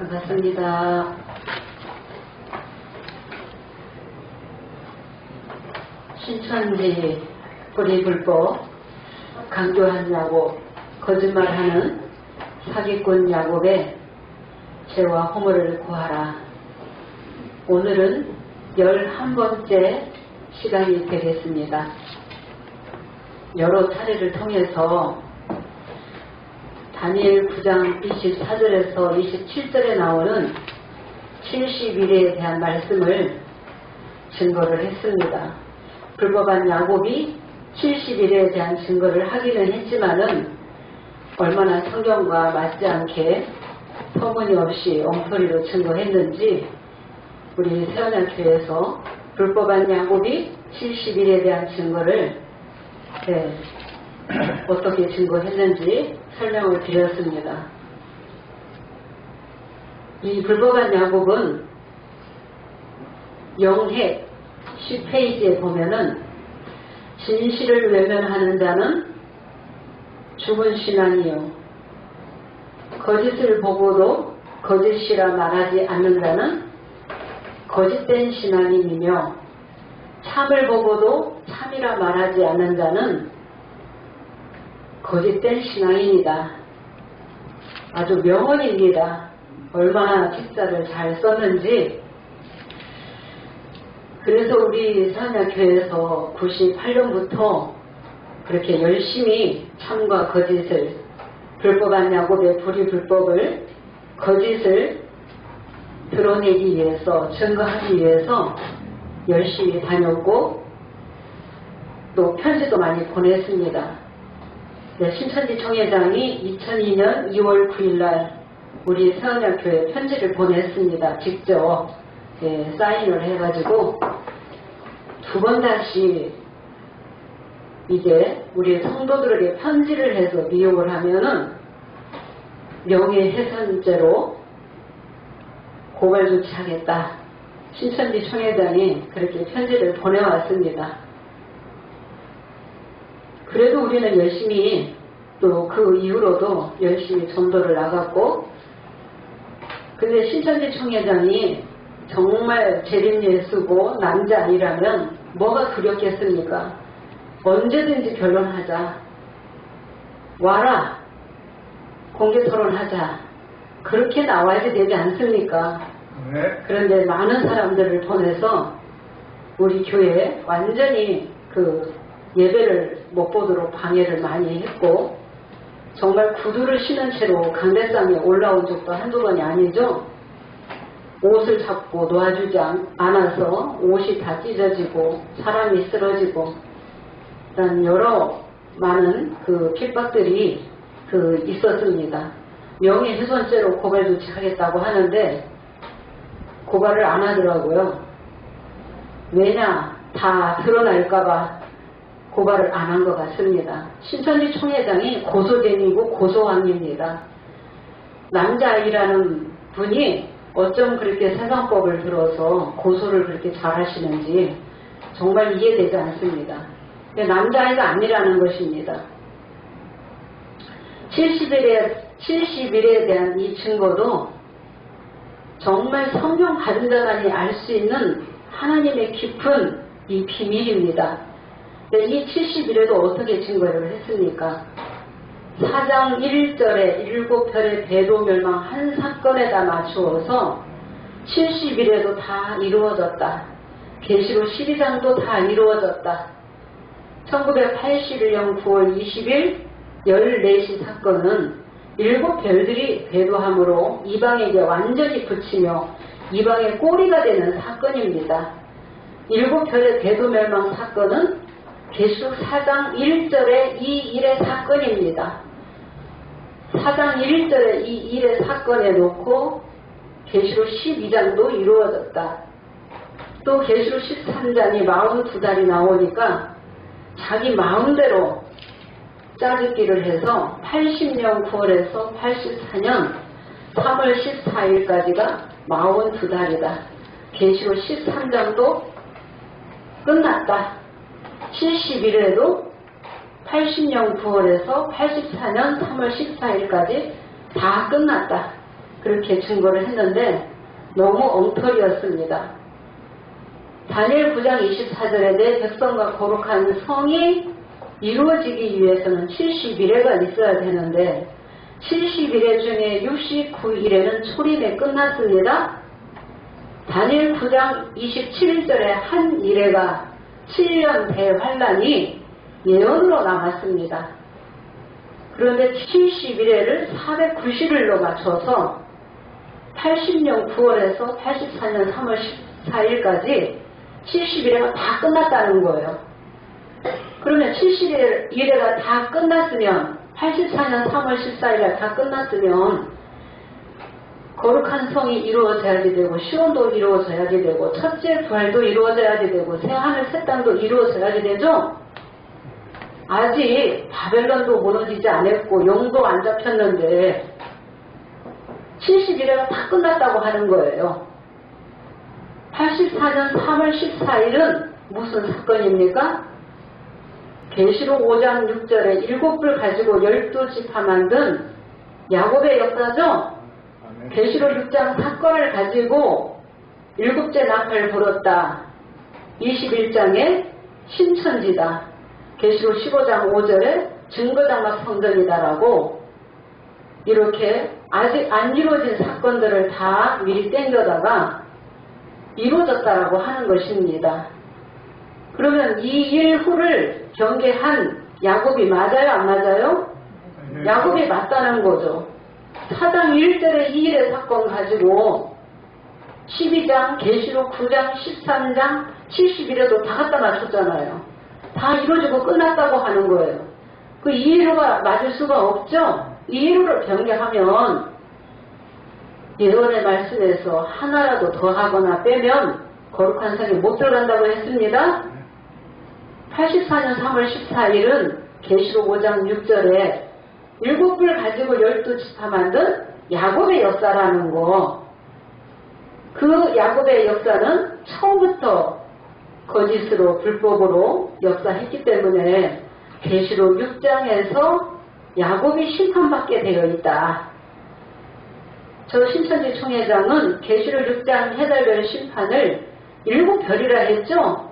반갑습니다. 신천지 불이불법, 강조한 야곱, 거짓말하는 사기꾼 야곱의 죄와 허물을 구하라. 오늘은 11번째 시간이 되겠습니다. 여러 차례를 통해서 다니엘 9장 24절에서 27절에 나오는 70일에 대한 말씀을 증거를 했습니다. 불법한 야곱이 70일에 대한 증거를 하기는 했지만은 얼마나 성경과 맞지 않게 터무니없이 엉터리로 증거했는지 우리 세원야교회에서 불법한 야곱이 70일에 대한 증거를 어떻게 증거했는지 설명을 드렸습니다. 이 불법한 야곱은 영해 10페이지에 보면은 진실을 외면하는 자는 죽은 신앙이요, 거짓을 보고도 거짓이라 말하지 않는 자는 거짓된 신앙인이며, 참을 보고도 참이라 말하지 않는 자는 거짓된 신앙인이다. 아주 명언입니다. 얼마나 책자를 잘 썼는지. 그래서 우리 세원야교회에서 98년부터 그렇게 열심히 참과 거짓을, 불법한 야곱의 불이불법을, 거짓을 드러내기 위해서, 증거하기 위해서 열심히 다녔고 또 편지도 많이 보냈습니다. 신천지 총회장이 2002년 2월 9일날 우리 세원야교회에 편지를 보냈습니다. 직접 사인을 해가지고 두 번 다시 이제 우리 성도들에게 편지를 해서 미혹을 하면은 명예훼손죄로 고발 조치하겠다. 신천지 총회장이 그렇게 편지를 보내왔습니다. 그래도 우리는 열심히, 또 그 이후로도 열심히 전도를 나갔고, 근데 신천지 총회장이 정말 재림예수고 남자 아니라면 뭐가 두렵겠습니까? 언제든지 결론하자, 와라, 공개 토론하자, 그렇게 나와야 되지 않습니까? 네. 그런데 많은 사람들을 보내서 우리 교회에 완전히 그 예배를 못 보도록 방해를 많이 했고, 정말 구두를 신은 채로 강대상에 올라온 적도 한두 번이 아니죠. 옷을 잡고 놓아주지 않아서 옷이 다 찢어지고 사람이 쓰러지고, 일단 여러 많은 그 핍박들이 있었습니다. 명예훼손죄로 고발 조치하겠다고 하는데 고발을 안 하더라고요. 왜냐? 다 드러날까봐 고발을 안 한 것 같습니다. 신천지 총회장이 고소쟁이고 고소왕입니다. 남자아이라는 분이 어쩜 그렇게 세상법을 들어서 고소를 그렇게 잘하시는지 정말 이해되지 않습니다. 남자아이가 아니라는 것입니다. 70일에 대한 이 증거도 정말 성경 가진 자만이 알 수 있는 하나님의 깊은 이 비밀입니다. 이 70일에도 어떻게 증거를 했습니까? 4장 1절에 7별의 배도 멸망 한 사건에다 맞추어서 70일에도 다 이루어졌다. 계시록 12장도 다 이루어졌다. 1981년 9월 20일 14시 사건은 7별들이 배도함으로 이방에게 완전히 그치며 이방의 꼬리가 되는 사건입니다. 7별의 배도 멸망 사건은 계시록 4장 1절의 이 일의 사건입니다. 4장 1절의 이 일의 사건에 놓고 계시록 12장도 이루어졌다. 또 계시록 13장이 42달이 나오니까 자기 마음대로 짜깁기를 해서 80년 9월에서 84년 3월 14일까지가 42달이다. 계시록 13장도 끝났다. 70일에도 80년 9월에서 84년 3월 14일까지 다 끝났다. 그렇게 증거를 했는데 너무 엉터리였습니다. 다니엘 9장 24절에 내 백성과 거룩한 성이 이루어지기 위해서는 70일회가 있어야 되는데 70일회 중에 69일에는 초림에 끝났습니다. 다니엘 9장 27절에 한 일회가 7년 대환란이 예언으로 남았습니다. 그런데 70일회를 490일로 맞춰서 80년 9월에서 84년 3월 14일까지 70일회가 다 끝났다는 거예요. 그러면 70일회가 다 끝났으면 84년 3월 14일에 다 끝났으면 거룩한 성이 이루어져야지 되고 시온도 이루어져야지 되고 첫째 부활도 이루어져야지 되고 새하늘 새 땅도 이루어져야지 되죠. 아직 바벨론도 무너지지 않았고 영도 안 잡혔는데 70일회가 다 끝났다고 하는 거예요. 84년 3월 14일은 무슨 사건입니까? 계시록 5장 6절에 7불 가지고 12지파 만든 야곱의 역사죠. 계시록 6장 사건을 가지고 7째 나팔을 불었다. 21장에 신천지다. 계시록 15장 5절에 증거장막 성전이다라고 이렇게 아직 안 이루어진 사건들을 다 미리 땡겨다가 이루어졌다라고 하는 것입니다. 그러면 이 일 후를 경계한 야곱이 맞아요? 안 맞아요? 야곱이 맞다는 거죠. 4장 1절에 이 일의 사건 가지고 12장, 계시록 9장, 13장, 71에도 다 갖다 맞췄잖아요. 다 이루어지고 끝났다고 하는 거예요. 그 이해로가 맞을 수가 없죠? 이해로를 변경하면 예언의 말씀에서 하나라도 더 하거나 빼면 거룩한 성에 못 들어간다고 했습니다. 84년 3월 14일은 계시록 5장 6절에 7불 가지고 12지파 만든 야곱의 역사라는 거. 그 야곱의 역사는 처음부터 거짓으로 불법으로 역사했기 때문에 계시록 6장에서 야곱이 심판받게 되어 있다. 저 신천지 총회장은 계시록 6장 해달별 심판을 7별이라 했죠.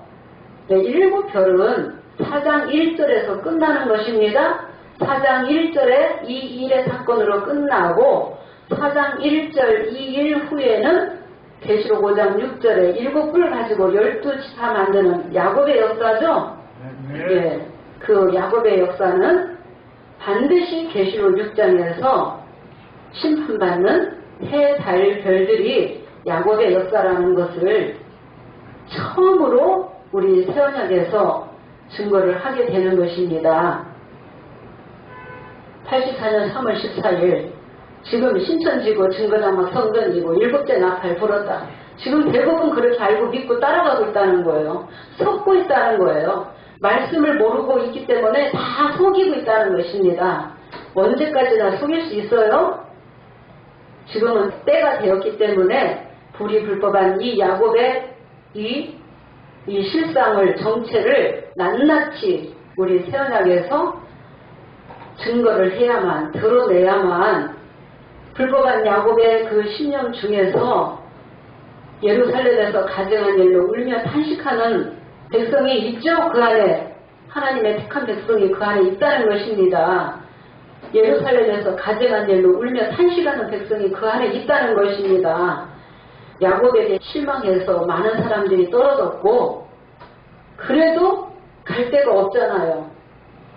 네, 7별은 4장 1절에서 끝나는 것입니다. 4장 1절에 이 일의 사건으로 끝나고 4장 1절 이 일 후에는 계시록 5장 6절에 7불 가지고 12지파 만드는 야곱의 역사죠. 네, 그 야곱의 역사는 반드시 계시록 6장에서 심판받는 해, 달, 별들이 야곱의 역사라는 것을 처음으로 우리 새언약에서 증거를 하게 되는 것입니다. 84년 3월 14일 지금 신천지고 증거장막 성전이고 7째 나팔 불었다. 지금 대부분 그렇게 알고 믿고 따라가고 있다는 거예요. 속고 있다는 거예요. 말씀을 모르고 있기 때문에 다 속이고 있다는 것입니다. 언제까지나 속일 수 있어요? 지금은 때가 되었기 때문에 불이 불법한 이 야곱의 이 실상을 정체를 낱낱이 우리 새언약에서 증거를 해야만 드러내야만 불법한 야곱의 그 신령 중에서 예루살렘에서 가증한 일로 울며 탄식하는 백성이 있죠. 그 안에 하나님의 택한 백성이 그 안에 있다는 것입니다. 예루살렘에서 가증한 일로 울며 탄식하는 백성이 그 안에 있다는 것입니다. 야곱에게 실망해서 많은 사람들이 떨어졌고 그래도 갈 데가 없잖아요.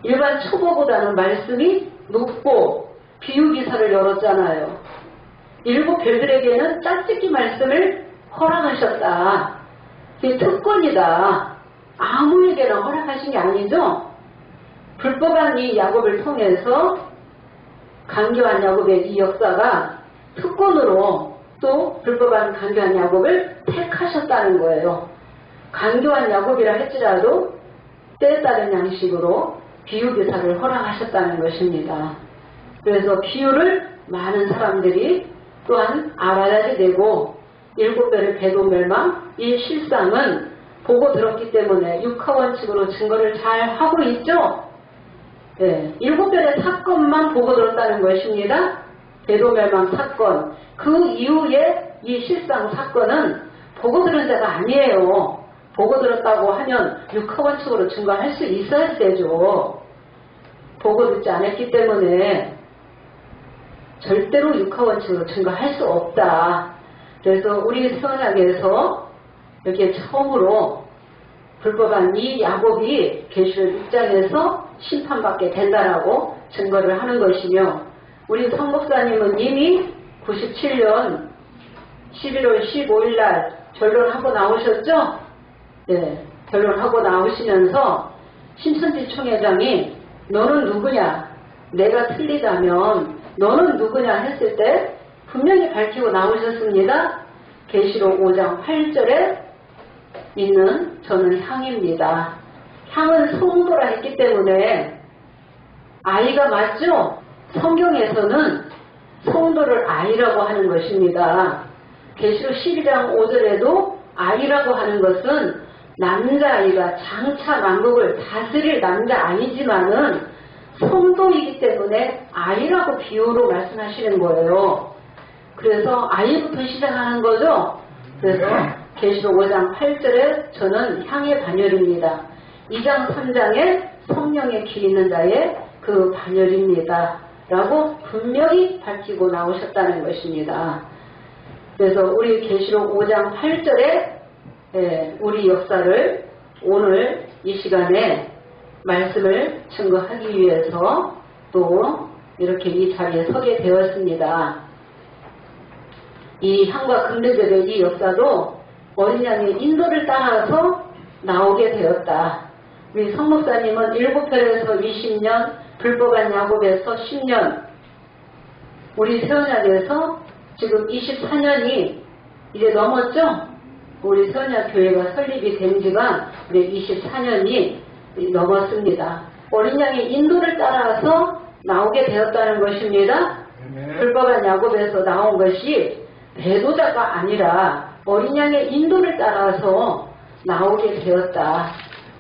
일반 초보보다는 말씀이 높고 비유기사를 열었잖아요. 7별들에게는 짝짓기 말씀을 허락하셨다. 이게 특권이다. 아무에게나 허락하신 게 아니죠. 불법한 이 야곱을 통해서 강교한 야곱의 이 역사가 특권으로 또 불법한 강교한 야곱을 택하셨다는 거예요. 강교한 야곱이라 할지라도 때에 따른 양식으로 비유기사를 허락하셨다는 것입니다. 그래서 비유를 많은 사람들이 또한 알아야지 되고 7별의 배도멸망 이 실상은 보고 들었기 때문에 육하원칙으로 증거를 잘 하고 있죠. 네, 7별의 사건만 보고 들었다는 것입니다. 대도멸망 사건, 그 이후에 이 실상 사건은 보고 들은 자가 아니에요. 보고 들었다고 하면 육하원칙으로 증거할 수 있어야 되죠. 보고 듣지 않았기 때문에 절대로 육하원칙으로 증거할 수 없다. 그래서 우리 선악에서 이렇게 처음으로 불법한 이 야곱이 계시록 6장에서 심판받게 된다라고 증거를 하는 것이며, 우리 성목사님은 이미 97년 11월 15일 날 결론하고 나오셨죠? 네, 결론하고 나오시면서 신천지 총회장이 너는 누구냐? 내가 틀리다면 너는 누구냐 했을 때 분명히 밝히고 나오셨습니다. 계시록 5장 8절에 있는 저는 향입니다. 향은 성도라 했기 때문에 아이가 맞죠? 성경에서는 성도를 아이라고 하는 것입니다. 계시록 12장 5절에도 아이라고 하는 것은 남자아이가 장차 만국을 다스릴 남자아이지만은 성도이기 때문에 아이라고 비유로 말씀하시는 거예요. 그래서 아이부터 시작하는 거죠. 그래서 계시록 5장 8절에 저는 향의 반열입니다. 2장 3장에 성령의 길 있는 자의 그 반열입니다. 라고 분명히 밝히고 나오셨다는 것입니다. 그래서 우리 계시록 5장 8절에 우리 역사를 오늘 이 시간에 말씀을 증거하기 위해서 또 이렇게 이 자리에 서게 되었습니다. 이 향과 금대접의 이 역사도 어린 양의 인도를 따라서 나오게 되었다. 우리 성목사님은 7편에서 20년, 불법한 야곱에서 10년, 우리 세원야에서 지금 24년이 이제 넘었죠? 우리 세원야 교회가 설립이 된 지가 24년이 넘었습니다. 어린 양의 인도를 따라서 나오게 되었다는 것입니다. 불법한 야곱에서 나온 것이 배도자가 아니라 어린 양의 인도를 따라서 나오게 되었다.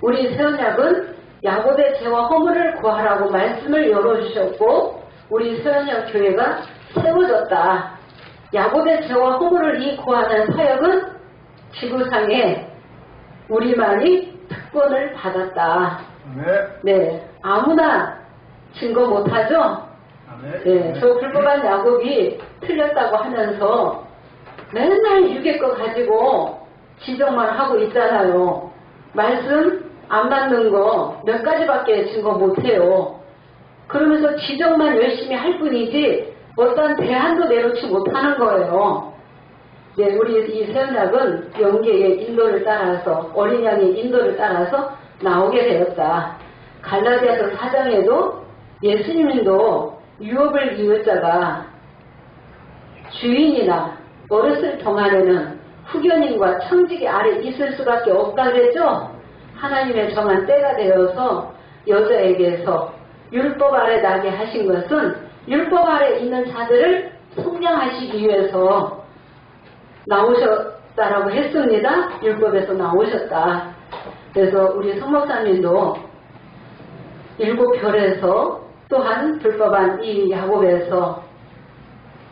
우리 세언약은 야곱의 죄와 허물을 구하라고 말씀을 열어주셨고 우리 세언약 교회가 세워졌다. 야곱의 죄와 허물을 이 구하는 사역은 지구상에 우리만이 특권을 받았다. 네, 아무나 증거 못하죠? 네, 저 불법한 야곱이 틀렸다고 하면서 맨날 유괴 거 가지고 지적만 하고 있잖아요. 말씀 안 맞는 거 몇 가지밖에 증거 못해요. 그러면서 지적만 열심히 할 뿐이지 어떤 대안도 내놓지 못하는 거예요. 네, 우리 이 세언약은 영계의 인도를 따라서 어린 양의 인도를 따라서 나오게 되었다. 갈라디아서 4장에도 예수님도 유업을 이을 자가 주인이나 어렸을 동안에는 후견인과 청지기 아래 있을 수밖에 없다 그랬죠? 하나님의 정한 때가 되어서 여자에게서 율법 아래 나게 하신 것은 율법 아래 있는 자들을 속량하시기 위해서 나오셨다라고 했습니다. 율법에서 나오셨다. 그래서 우리 성목사님도 7별에서 또한 불법한 이 야곱에서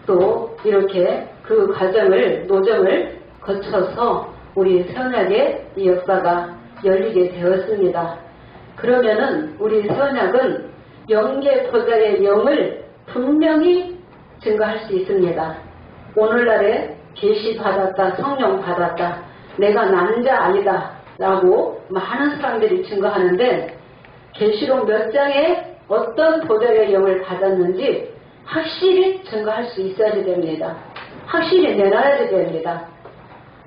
또 이렇게 그 과정을 노정을 거쳐서 우리 세언약의 이 역사가 열리게 되었습니다. 그러면은 우리 세언약은 영계 보좌의 영을 분명히 증거할 수 있습니다. 오늘날에 계시 받았다, 성령 받았다, 내가 남자 아니다 라고 많은 사람들이 증거하는데 계시록 몇 장에 어떤 보좌의 영을 받았는지 확실히 증거할 수 있어야 됩니다. 확실히 내놔야 됩니다.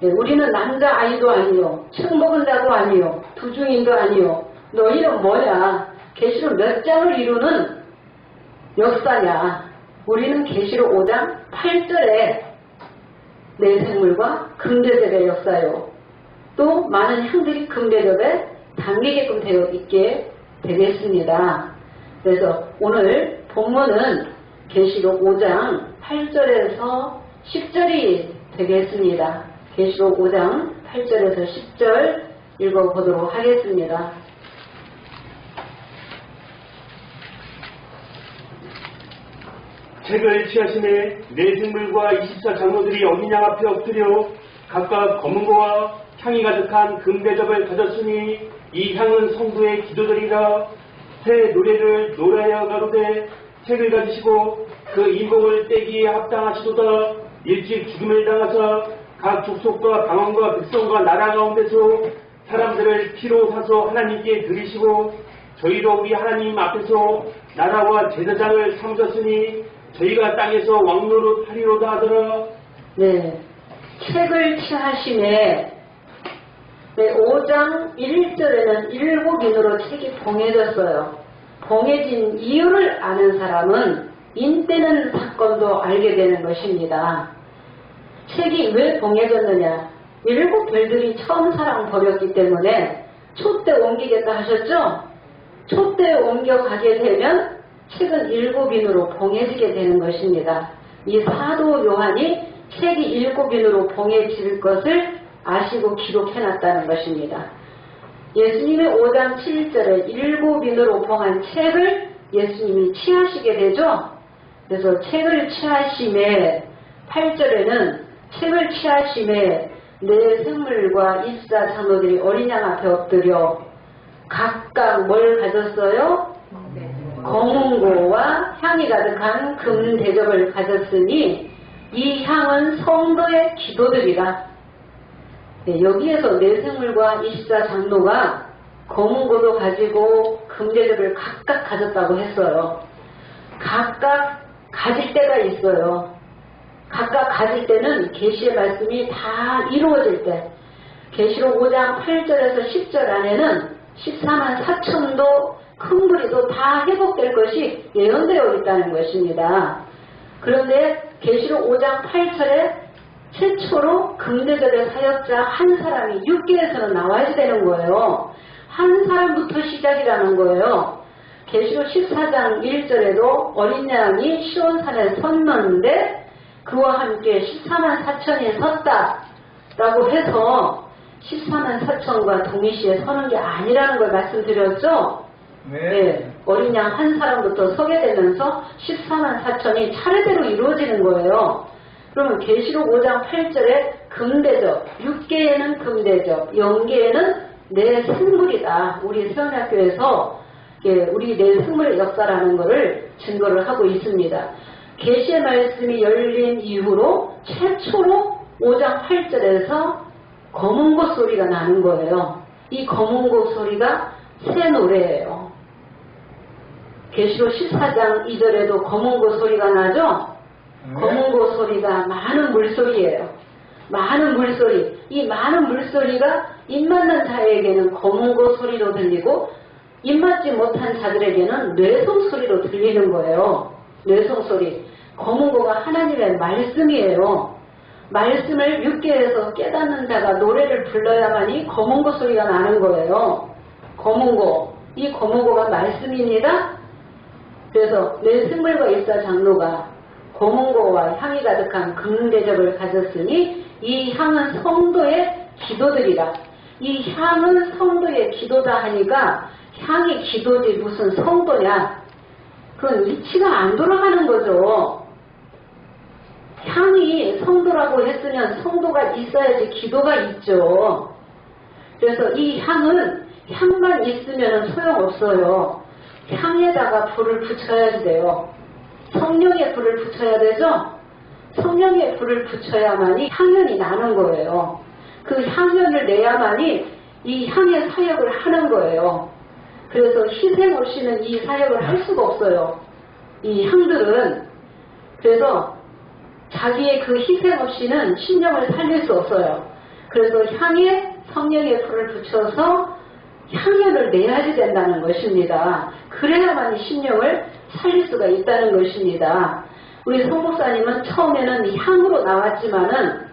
네, 우리는 남자 아이도 아니요, 책 먹은 자도 아니요, 두중인도 아니요. 너희는 뭐냐? 계시록 몇 장을 이루는 역사냐? 우리는 계시록 5장 8절에 내 생물과 금대접의 역사요. 또 많은 향들이 금대접에 담기게끔 되어 있게 되겠습니다. 그래서 오늘 본문은 계시록 5장 8절에서 10절이 되겠습니다. 계시록 5장 8절에서 10절 읽어보도록 하겠습니다. 책을 취하심에 네 생물과 24장로들이 어린 양 앞에 엎드려 각각 검은고와 향이 가득한 금대접을 가졌으니 이 향은 성도의 기도들이라. 새 노래를 노래하여 가로되 책을 가지시고 그 인복을 떼기에 합당하시도다. 일찍 죽음을 당하사 각 족속과 방언과 백성과 나라 가운데서 사람들을 피로 사서 하나님께 드리시고 저희도 우리 하나님 앞에서 나라와 제사장을 삼으셨으니 저희가 땅에서 왕노릇 하리로다 하더라. 네, 책을 취하심에 5장 1절에는 7인으로 책이 봉해졌어요. 봉해진 이유를 아는 사람은 인때는 사건도 알게 되는 것입니다. 책이 왜 봉해졌느냐? 7별들이 처음 사랑 버렸기 때문에 촛대 옮기겠다 하셨죠? 촛대에 옮겨가게 되면 책은 7인으로 봉해지게 되는 것입니다. 이 사도 요한이 책이 7인으로 봉해질 것을 아시고 기록해놨다는 것입니다. 예수님의 5장 7절에 7인으로 봉한 책을 예수님이 취하시게 되죠. 그래서 책을 취하심에 8절에는 책을 취하심에 네 생물과 24장로들이 어린 양 앞에 엎드려 각각 뭘 가졌어요? 검은고와 향이 가득한 금 대접을 가졌으니 이 향은 성도의 기도들이라. 네, 여기에서 네 생물과 24장로가 검은고도 가지고 금 대접을 각각 가졌다고 했어요. 각각 가질 때가 있어요. 각각 가질 때는 계시의 말씀이 다 이루어질 때, 계시록 5장 8절에서 10절 안에는 14만 4천도 큰 무리도 다 회복될 것이 예언되어 있다는 것입니다. 그런데 계시록 5장 8절에 최초로 금대접의 사역자 한 사람이 6계에서는 나와야 되는 거예요. 한 사람부터 시작이라는 거예요. 계시록 14장 1절에도 어린 양이 시온산에 섰는데 그와 함께 14만 4천이 섰다라고 해서 14만 4천과 동시에 서는 게 아니라는 걸 말씀드렸죠? 네. 어린 양 한 사람부터 서게 되면서 14만 4천이 차례대로 이루어지는 거예요. 그러면 계시록 5장 8절에 금대접, 6개에는 금대접, 0개에는 내 생물이다. 우리 세원학교에서 우리 내 생물의 역사라는 것을 증거를 하고 있습니다. 계시의 말씀이 열린 이후로 최초로 5장 8절에서 검은고 소리가 나는 거예요. 이 검은고 소리가 새 노래예요. 계시록 14장 2절에도 검은고 소리가 나죠? 검은고 소리가 많은 물소리예요. 많은 물소리. 이 많은 물소리가 입맞는 자에게는 검은고 소리로 들리고 입맞지 못한 자들에게는 뇌성 소리로 들리는 거예요. 뇌성 소리. 검은고가 하나님의 말씀이에요. 말씀을 6계에서 깨닫는 자가 노래를 불러야만이 검은고 소리가 나는 거예요. 검은고. 이 검은고가 말씀입니다. 그래서 내 생물과 24장로가 검은고와 향이 가득한 금대접을 가졌으니 이 향은 성도의 기도들이라. 이 향은 성도의 기도다 하니까 향이 기도지 무슨 성도냐. 그건 이치가 안 돌아가는 거죠. 향이 성도라고 했으면 성도가 있어야지 기도가 있죠. 그래서 이 향은 향만 있으면 소용없어요. 향에다가 불을 붙여야 돼요. 성령의 불을 붙여야 되죠? 성령의 불을 붙여야만이 향연이 나는 거예요. 그 향연을 내야만이 이 향의 사역을 하는 거예요. 그래서 희생 없이는 이 사역을 할 수가 없어요. 이 향들은. 그래서 자기의 그 희생 없이는 신령을 살릴 수 없어요. 그래서 향에 성령의 불을 붙여서 향연을 내야지 된다는 것입니다. 그래야만 신령을 살릴 수가 있다는 것입니다. 우리 성목사님은 처음에는 향으로 나왔지만은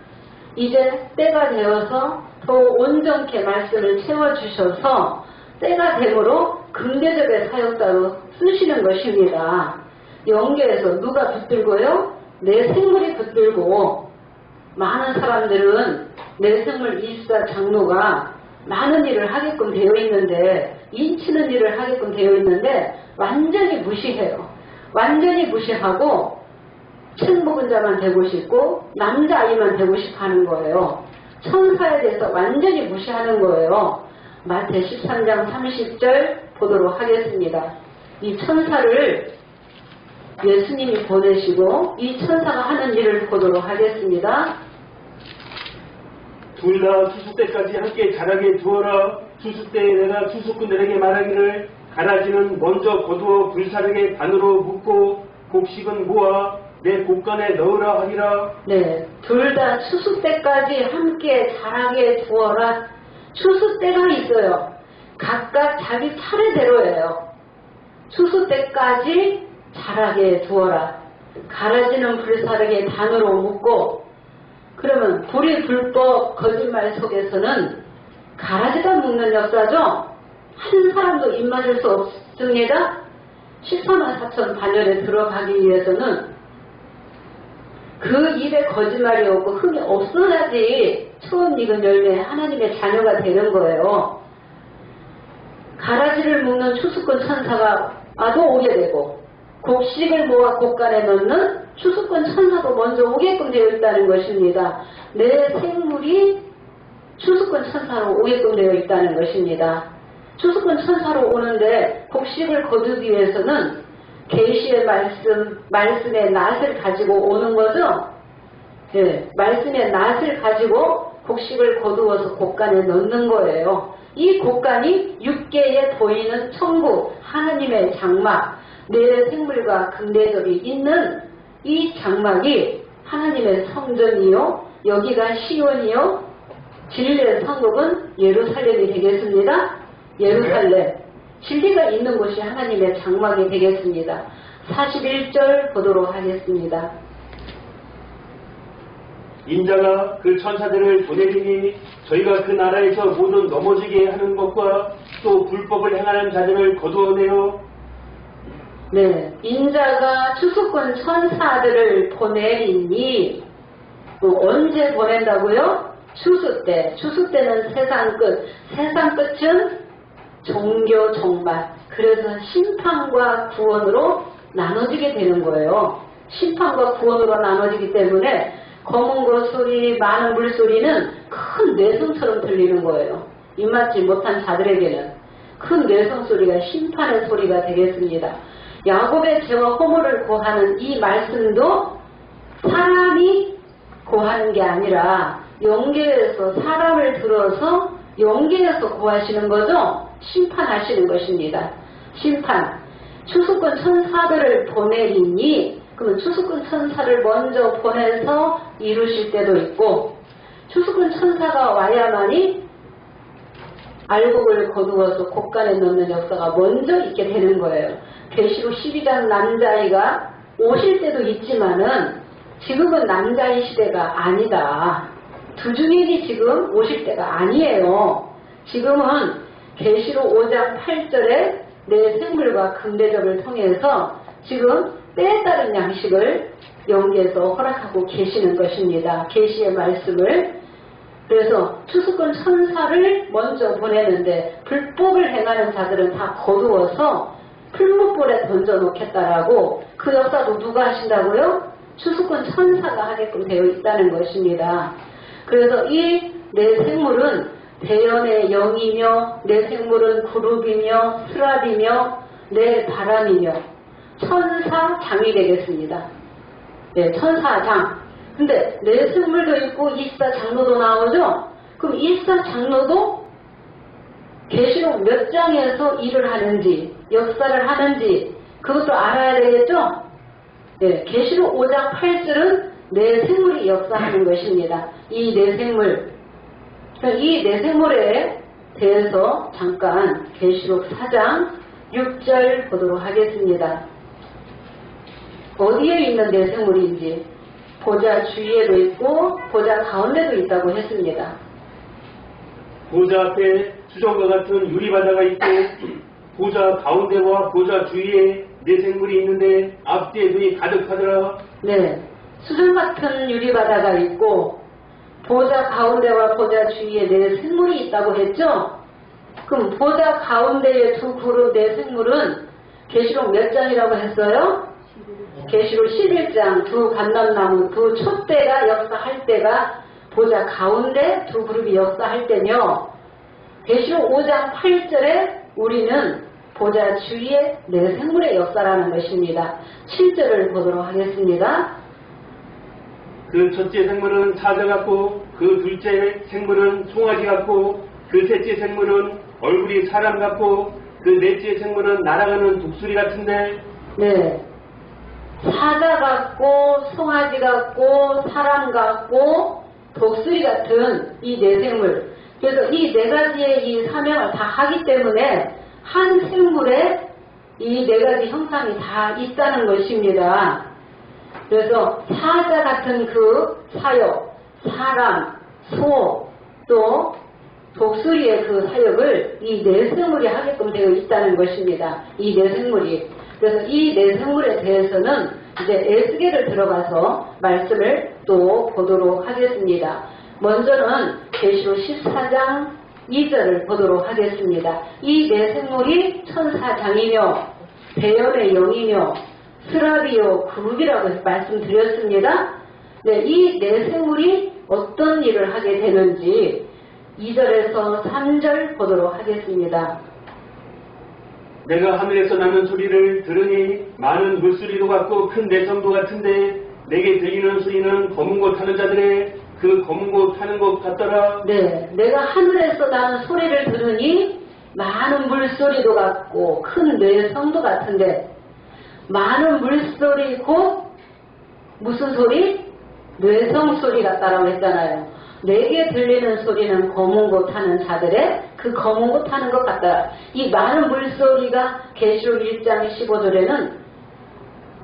이제 때가 되어서 더 온전케 말씀을 채워주셔서 때가 되므로 금대접의 사역자로 쓰시는 것입니다. 영계에서 누가 붙들고요? 내 생물이 붙들고 많은 사람들은 내 생물 24장로가 많은 일을 하게끔 되어 있는데 인치는 일을 하게끔 되어 있는데 완전히 무시해요. 완전히 무시하고 책 먹은 자만 되고 싶고 남자아이만 되고 싶어 하는 거예요. 천사에 대해서 완전히 무시하는 거예요. 마태 13장 30절 보도록 하겠습니다. 이 천사를 예수님이 보내시고 이 천사가 하는 일을 보도록 하겠습니다. 둘 다 추수 때까지 함께 자라게 두어라. 추수 때에 내가 추수꾼들에게 말하기를 가라지는 먼저 거두어 불사르게 반으로 묶고 곡식은 모아 내 곡간에 넣으라 하리라. 네, 둘 다 추수 때까지 함께 자라게 두어라. 추수 때가 있어요. 각각 자기 차례대로예요. 추수 때까지 자라게 두어라. 가라지는 불사르게 반으로 묶고, 그러면 불이 불법 거짓말 속에서는 가라지가 묶는 역사죠. 한 사람도 입맞을 수 없습니다. 14만 4천 반열에 들어가기 위해서는 그 입에 거짓말이 없고 흠이 없어야지 처음 익은 열매 하나님의 자녀가 되는 거예요. 가라지를 묶는 추수꾼 천사가 와도 오게 되고 곡식을 모아 곡간에 넣는 추수꾼 천사도 먼저 오게끔 되어 있다는 것입니다. 내 생물이 추수꾼 천사로 오게끔 되어 있다는 것입니다. 추수꾼 천사로 오는데 곡식을 거두기 위해서는 계시의 말씀의 낫을 가지고 오는 거죠. 네, 말씀의 낫을 가지고 곡식을 거두어서 곡간에 넣는 거예요. 이 곡간이 육계에 보이는 천국, 하나님의 장막, 내 생물과 금대접이 있는 이 장막이 하나님의 성전이요, 여기가 시온이요, 진리의 성국은 예루살렘이 되겠습니다. 예루살렘, 진리가 있는 곳이 하나님의 장막이 되겠습니다. 41절 보도록 하겠습니다. 인자가 그 천사들을 보내리니 저희가 그 나라에서 모든 넘어지게 하는 것과 또 불법을 행하는 자들을 거두어내어. 네, 인자가 추수꾼 천사들을 보내리니 언제 보낸다고요? 추수 때. 추수 때는 세상 끝. 세상 끝은 종교 종말. 그래서 심판과 구원으로 나눠지게 되는 거예요. 심판과 구원으로 나눠지기 때문에 검은 것 소리, 많은 물소리는 큰 뇌성처럼 들리는 거예요. 입맞지 못한 자들에게는 큰 뇌성 소리가 심판의 소리가 되겠습니다. 야곱의 죄와 허물을 고하는 이 말씀도 사람이 고하는 게 아니라 영계에서 사람을 들어서 영계에서 고하시는 거죠. 심판하시는 것입니다. 심판. 추수꾼 천사들을 보내리니, 그러면 추수꾼 천사를 먼저 보내서 이루실 때도 있고, 추수꾼 천사가 와야만이 알곡을 거두어서 곡간에 넣는 역사가 먼저 있게 되는 거예요. 계시록 12장 남자아이가 오실 때도 있지만은 지금은 남자아이 시대가 아니다. 두 중인이 지금 오실 때가 아니에요. 지금은 계시록 5장 8절에 내 생물과 금대접을 통해서 지금 때에 따른 양식을 영계에서 허락하고 계시는 것입니다. 계시의 말씀을. 그래서 추수꾼 천사를 먼저 보내는데 불법을 행하는 자들은 다 거두어서 풀무불에 던져놓겠다라고, 그 역사도 누가 하신다고요? 추수꾼 천사가 하게끔 되어 있다는 것입니다. 그래서 이 내 생물은 대연의 영이며 내 생물은 그룹이며 스랍이며 내 바람이며 천사장이 되겠습니다. 네, 천사장. 근데 내 생물도 있고 일사장로도 나오죠? 그럼 일사장로도 계시록 몇 장에서 일을 하는지, 역사를 하는지 그것도 알아야 되겠죠? 네, 계시록 5장 8절은 내 생물이 역사하는 것입니다. 이 내 생물, 이 내 생물에 대해서 잠깐 계시록 4장 6절 보도록 하겠습니다. 어디에 있는 내 생물인지, 보좌 주위에도 있고 보좌 가운데도 있다고 했습니다. 보좌 앞에 수정과 같은 유리바다가 있고 보좌 가운데와 보좌 주위에 내 생물이 있는데 앞뒤에 눈이 가득하더라. 네, 수정 같은 유리바다가 있고 보좌 가운데와 보좌 주위에 내 생물이 있다고 했죠? 그럼 보좌 가운데의 두 그룹 내 생물은 계시록 몇 장이라고 했어요? 계시록 11장 두 감람나무 두 촛대가 역사할 때가 보좌 가운데 두 그룹이 역사할 때며 계시록 5장 8절에 우리는 보좌 주위에 네 생물의 역사라는 것입니다. 7절을 보도록 하겠습니다. 그 첫째 생물은 사자 같고 그 둘째 생물은 송아지 같고 그 셋째 생물은 얼굴이 사람 같고 그 넷째 생물은 날아가는 독수리 같은데 네. 사자 같고 송아지 같고 사람 같고 독수리 같은 이 네 생물. 그래서 이 네 가지의 이 사명을 다 하기 때문에 한 생물에 이 네 가지 형상이 다 있다는 것입니다. 그래서 사자 같은 그 사역, 사람, 소, 또 독수리의 그 사역을 이 네 생물이 하게끔 되어 있다는 것입니다. 이 네 생물이. 그래서 이 네 생물에 대해서는 이제 에스겔을 들어가서 말씀을 또 보도록 하겠습니다. 먼저는 계시록 14장 2절을 보도록 하겠습니다. 이 네 생물이 천사장이며 배연의 영이며 스라비오 그룹이라고 말씀드렸습니다. 네, 이 네 생물이 어떤 일을 하게 되는지 2절에서 3절 보도록 하겠습니다. 내가 하늘에서 나는 소리를 들으니 많은 물소리도 같고 큰 내성도 같은데 내게 들리는 소리는 검은 곳 타는 자들의 그 검은 곳 타는 것 같더라. 네, 내가 하늘에서 나는 소리를 들으니 많은 물소리도 같고 큰 내성도 같은데 많은 물소리 곧 무슨 소리? 뇌성 소리 같다라고 했잖아요. 내게 들리는 소리는 검은 곳 타는 자들의 그 검은 곳 타는 것 같다. 이 많은 물소리가 계시록 1장 15절에는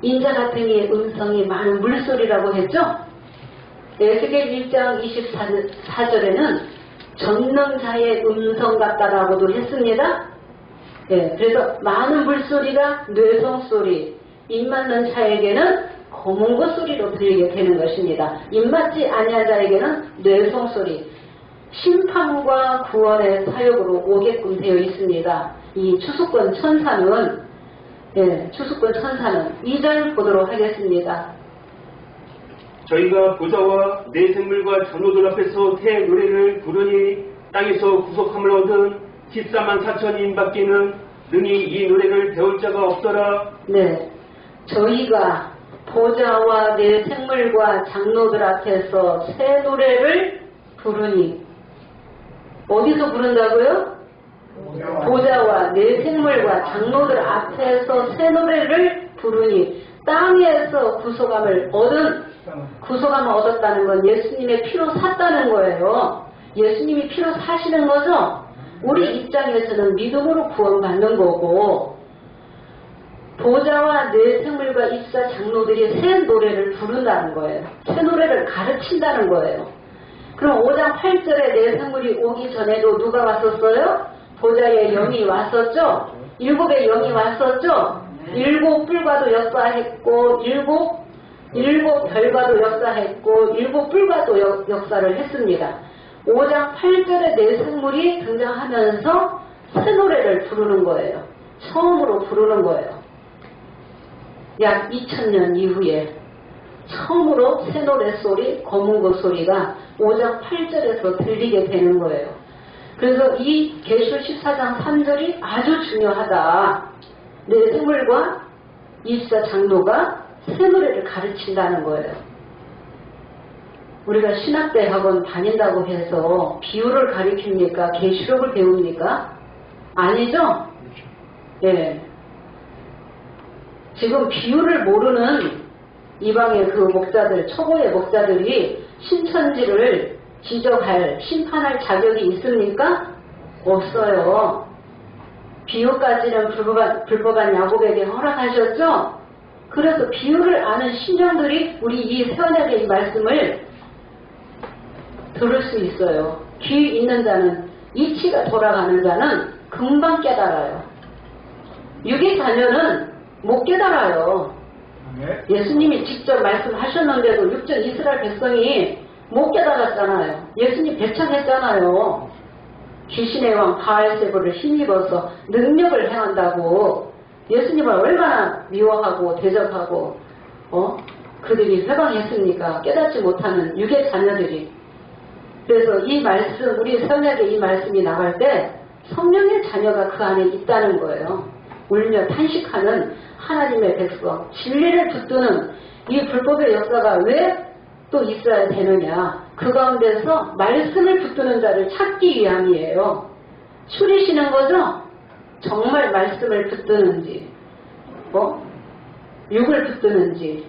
인자 같은 이의 음성이 많은 물소리라고 했죠. 에스겔 1장 24절에는 전능자의 음성 같다라고도 했습니다. 네, 그래서 많은 물소리가 뇌성 소리, 입맞는 자에게는 검은 것 소리로 들리게 되는 것입니다. 입맞지 아니한 자에게는 뇌성 소리, 심판과 구원의 사역으로 오게끔 되어 있습니다. 이 추수권 천사는 추수권 천사는 2절 보도록 하겠습니다. 저희가 보좌와 네 생물과 장로들 앞에서 새 노래를 부르니 땅에서 구속함을 얻은 14만 4천인 밖에는 능히 이 노래를 배울 자가 없더라. 네, 저희가 보좌와 네 생물과 장로들 앞에서 새 노래를 부르니 어디서 부른다고요? 보좌와 네 생물과 장로들 앞에서 새 노래를 부르니 땅에서 구속함을 얻었다는 건 예수님의 피로 샀다는 거예요. 예수님이 피로 사시는 거죠. 우리 입장에서는 믿음으로 구원받는 거고 보좌와 네 생물과 입사 장로들이 새 노래를 부른다는 거예요. 새 노래를 가르친다는 거예요. 그럼 5장 8절에 네 생물이 오기 전에도 누가 왔었어요? 보좌의 영이 왔었죠? 7의 영이 왔었죠? 7 뿔과도 역사했고 7 별과도 역사했고 7 뿔과도 역사를 했습니다. 5장 8절에 네 생물이 등장하면서 새 노래를 부르는 거예요. 처음으로 부르는 거예요. 약 2000년 이후에 처음으로 새 노래 소리, 검은 것 소리가 5장 8절에서 들리게 되는 거예요. 그래서 이 계시록 14장 3절이 아주 중요하다. 네 생물과 24 장로가 새 노래를 가르친다는 거예요. 우리가 신학대학원 다닌다고 해서 비유를 가르칩니까? 계시록을 배웁니까? 아니죠? 네. 지금 비유를 모르는 이방의 그 목자들, 초보의 목자들이 신천지를 지적할, 심판할 자격이 있습니까? 없어요. 비유까지는 불법한 야곱에게 허락하셨죠? 그래서 비유를 아는 신령들이 우리 이 세원에게 이 말씀을 들을 수 있어요. 귀 있는 자는, 이치가 돌아가는 자는 금방 깨달아요. 육의 자녀는 못 깨달아요. 예수님이 직접 말씀하셨는데도 육전 이스라엘 백성이 못 깨달았잖아요. 예수님 배척했잖아요. 귀신의 왕 바알세불을 힘입어서 능력을 행한다고 예수님을 얼마나 미워하고 대적하고 그들이 회방했습니까? 깨닫지 못하는 육의 자녀들이. 그래서 이 말씀, 우리 선약의 이 말씀이 나갈 때 성령의 자녀가 그 안에 있다는 거예요. 울며 탄식하는 하나님의 백성, 진리를 붙드는 이 불법의 역사가 왜 또 있어야 되느냐. 그 가운데서 말씀을 붙드는 자를 찾기 위함이에요. 추리시는 거죠? 정말 말씀을 붙드는지, 육을 붙드는지,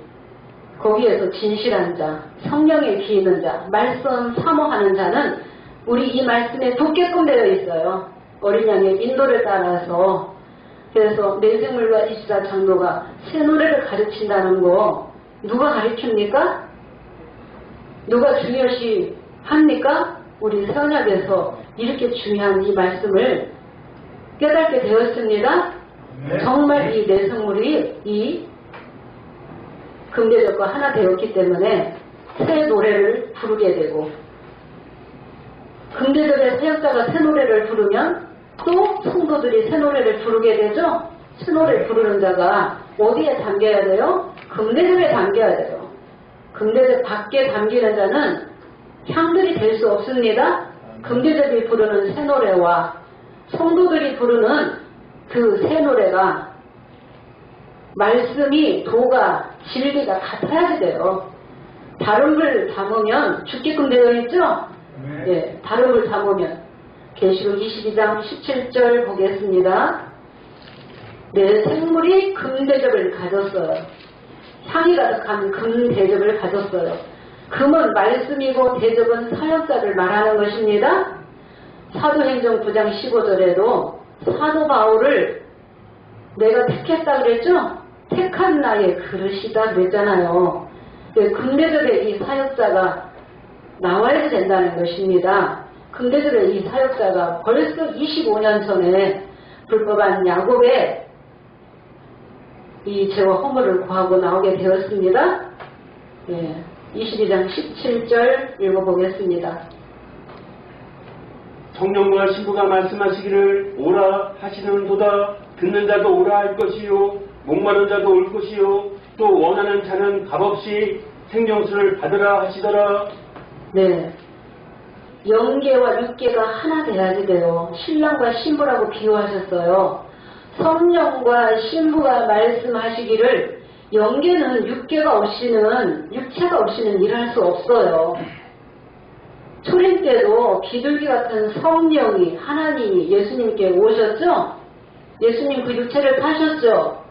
거기에서 진실한 자, 성령에 기이는 자, 말씀 사모하는 자는 우리 이 말씀에 돋게끔 되어 있어요. 어린 양의 인도를 따라서. 그래서 내생물과 24장로가 새 노래를 가르친다는 거 누가 가르칩니까? 누가 중요시 합니까? 우리 선약에서 이렇게 중요한 이 말씀을 깨닫게 되었습니다. 네. 정말 이 내생물이 이 금대접과 하나 되었기 때문에 새 노래를 부르게 되고, 금대접의 사역자가 새 노래를 부르면 또 성도들이 새 노래를 부르게 되죠. 새 노래를 부르는 자가 어디에 담겨야 돼요? 금대접에 담겨야 돼요. 금대접 밖에 담기는 자는 향들이 될 수 없습니다. 금대접이 부르는 새 노래와 성도들이 부르는 그 새 노래가 말씀이 도가 진리가 같아야 돼요. 다른 불 담으면 죽게끔 되어 있죠? 네, 다른 불 담으면. 계시록 22장 17절 보겠습니다. 내 생물이 금대접을 가졌어요. 향이 가득한 금대접을 가졌어요. 금은 말씀이고 대접은 사역자를 말하는 것입니다. 사도행전 9장 15절에도 사도 바울을 내가 택했다 그랬죠? 택한 나의 그릇이다 그랬잖아요. 금대접의 이 사역자가 나와야 된다는 것입니다. 금대접의 이 사역자가 벌써 25년 전에 불법한 야곱의 이 죄와 허물을 구하고 나오게 되었습니다. 22장 17절 읽어보겠습니다. 성령과 신부가 말씀하시기를 오라 하시는도다. 듣는 자도 오라 할 것이요, 목마른 자도 올 것이요, 또 원하는 자는 값없이 생명수를 받으라 하시더라. 네, 영계와 육계가 하나 돼야지 돼요. 신랑과 신부라고 비유하셨어요. 성령과 신부가 말씀하시기를 영계는 육계가 없이는, 육체가 없이는 일할 수 없어요. 초림 때도 비둘기 같은 성령이, 하나님이 예수님께 오셨죠? 예수님 그 육체를 타셨죠?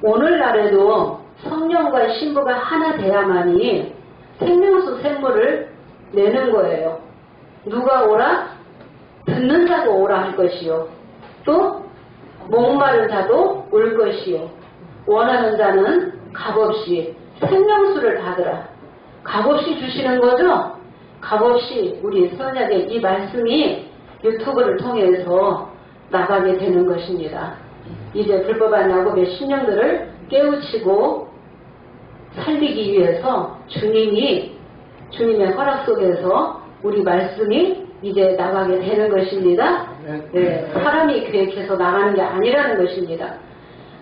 오늘날에도 성령과 신부가 하나 돼야만이 생명수 샘물을 내는 거예요. 누가 오라? 듣는 자도 오라 할 것이요. 또 목마른 자도 올 것이요. 원하는 자는 값없이 생명수를 받으라. 값없이 주시는 거죠? 값없이 우리 선약의 이 말씀이 유튜브를 통해서 나가게 되는 것입니다. 이제 불법한 야곱의 신령들을 깨우치고 살리기 위해서 주님의 허락 속에서 우리 말씀이 이제 나가게 되는 것입니다. 네, 사람이 계획해서 나가는 게 아니라는 것입니다.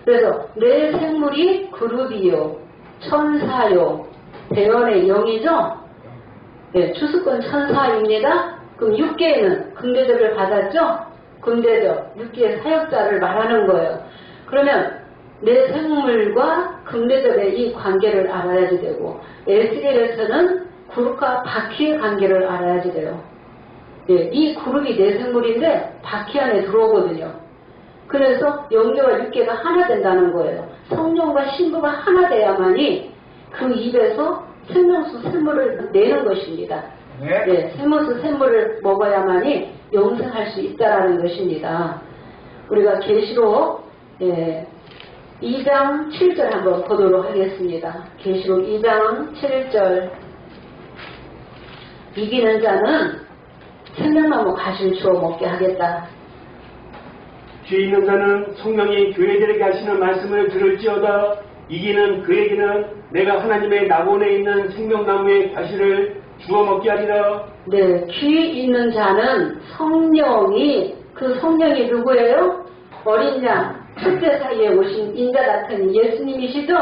그래서 내 생물이 그룹이요, 천사요, 대원의 영이죠. 네, 추수권 천사입니다. 그럼 6개는 금대접을 받았죠? 금대접, 6개의 사역자를 말하는 거예요. 그러면 내 생물과 금대접의 이 관계를 알아야지 되고, 에스겔에서는 그룹과 바퀴의 관계를 알아야지 돼요. 예, 이 그룹이 내 생물인데 바퀴 안에 들어오거든요. 그래서 영계와 육계가 하나 된다는 거예요. 성령과 신부가 하나 돼야만이 그 입에서 생명수 샘물을 내는 것입니다. 네, 생명수 샘물을 먹어야만이 영생할 수 있다라는 것입니다. 우리가 계시록 2장 7절 한번 보도록 하겠습니다. 계시록 2장 7절. 이기는 자는 생명나무 가시를 주워 먹게 하겠다. 뒤에 있는 자는 성령이 교회들에게 하시는 말씀을 들을지어다. 이기는 그에게는 내가 하나님의 낙원에 있는 생명나무의 과실을 주워 먹게 하리라. 네, 귀 있는 자는 성령이, 그 성령이 누구예요? 어린 양, 첫째 사이에 오신 인자 같은 예수님이시죠?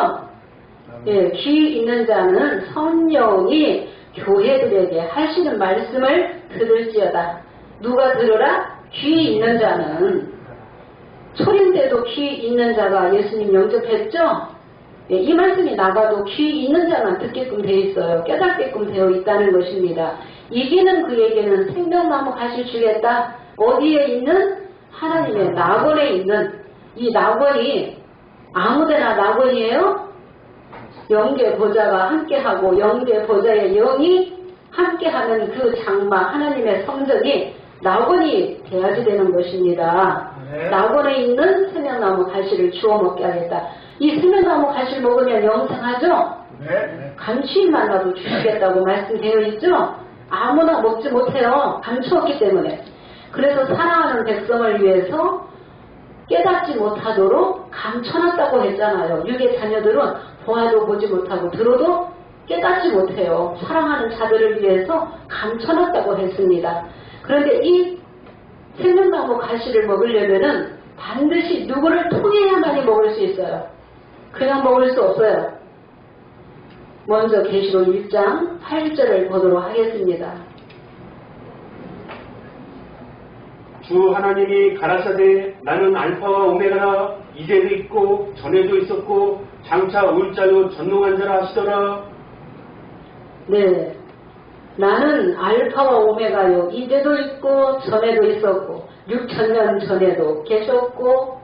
예, 귀 있는 자는 성령이 교회들에게 하시는 말씀을 들을지어다. 누가 들으라? 귀 있는 자는. 초림 때도 귀 있는 자가 예수님 영접했죠? 예, 이 말씀이 나가도 귀 있는 자만 듣게끔 되어 있어요. 깨닫게끔 되어 있다는 것입니다. 이기는 그에게는 생명나무 가시 주겠다. 어디에 있는? 하나님의 낙원에 있는. 이 낙원이 아무데나 낙원이에요? 영계 보좌가 함께하고 영계 보좌의 영이 함께하는 그 장막 하나님의 성전이 낙원이 돼야지 되는 것입니다. 낙원에 있는 생명나무 가시를 주워 먹게 하겠다. 이 생명나무 가시를 먹으면 영생하죠? 감추인 만나도 주시겠다고 말씀되어 있죠? 아무나 먹지 못해요. 감추었기 때문에. 그래서 사랑하는 백성을 위해서 깨닫지 못하도록 감춰놨다고 했잖아요. 육의 자녀들은 보아도 보지 못하고 들어도 깨닫지 못해요. 사랑하는 자들을 위해서 감춰놨다고 했습니다. 그런데 이 생명나무 가시를 먹으려면은 반드시 누구를 통해야만이 먹을 수 있어요. 그냥 먹을 수 없어요. 먼저 계시록 1장 8절을 보도록 하겠습니다. 주 하나님이 가라사대 나는 알파와 오메가라 이제도 있고 전에도 있었고 장차 올 자요 전능한 자라 하시더라. 네, 나는 알파와 오메가요 이제도 있고 전에도 있었고 6,000년 전에도 계셨고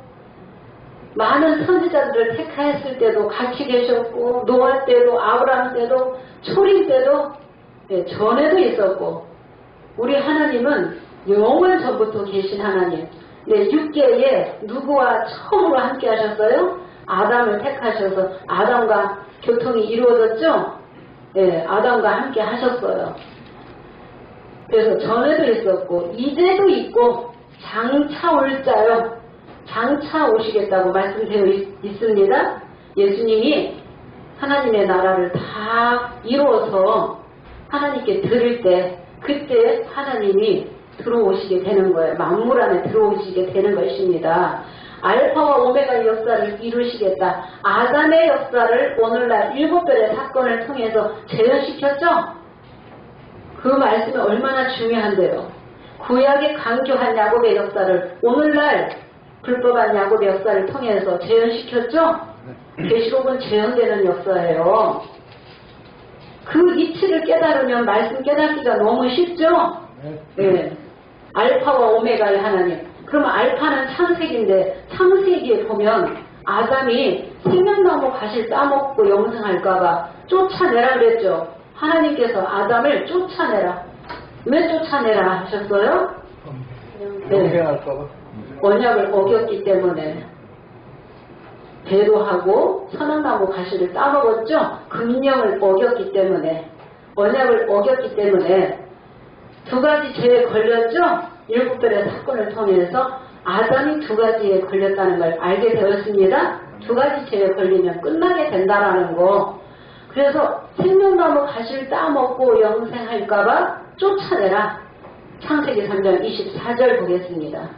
많은 선지자들을 택하였을 때도 같이 계셨고 노아 때도 아브라함 때도 초림 때도 네, 전에도 있었고 우리 하나님은 영원 전부터 계신 하나님. 네, 육계에 누구와 처음으로 함께 하셨어요? 아담을 택하셔서 아담과 교통이 이루어졌죠? 네, 아담과 함께 하셨어요. 그래서 전에도 있었고 이제도 있고 장차 올 자요. 장차 오시겠다고 말씀되어 있습니다. 예수님이 하나님의 나라를 다 이루어서 하나님께 드릴 때 그때 하나님이 들어오시게 되는 거예요. 만물 안에 들어오시게 되는 것입니다. 알파와 오메가 역사를 이루시겠다. 아담의 역사를 오늘날 7별의 사건을 통해서 재현시켰죠? 그 말씀이 얼마나 중요한데요. 구약의 강교한 야곱의 역사를 오늘날 불법한 야곱의 역사를 통해서 재현시켰죠? 계시록은 재현되는 역사예요. 그 이치를 깨달으면 말씀 깨닫기가 너무 쉽죠? 네. 알파와 오메가의 하나님. 그러면 알파는 창세기인데 창세기에 보면 아담이 생명나무 가시를 따먹고 영생할까봐 쫓아내라 그랬죠. 하나님께서 아담을 쫓아내라. 왜 쫓아내라 하셨어요? 영생할까봐. 언약을 어겼기 때문에. 배도하고 선악나무 가시를 따먹었죠. 금령을 어겼기 때문에. 언약을 어겼기 때문에. 두 가지 죄에 걸렸죠? 7별의 사건을 통해서 아담이 두 가지에 걸렸다는 걸 알게 되었습니다. 두 가지 죄에 걸리면 끝나게 된다라는 거. 그래서 생명나무 가시를 따먹고 영생할까봐 쫓아내라. 창세기 3장 24절 보겠습니다.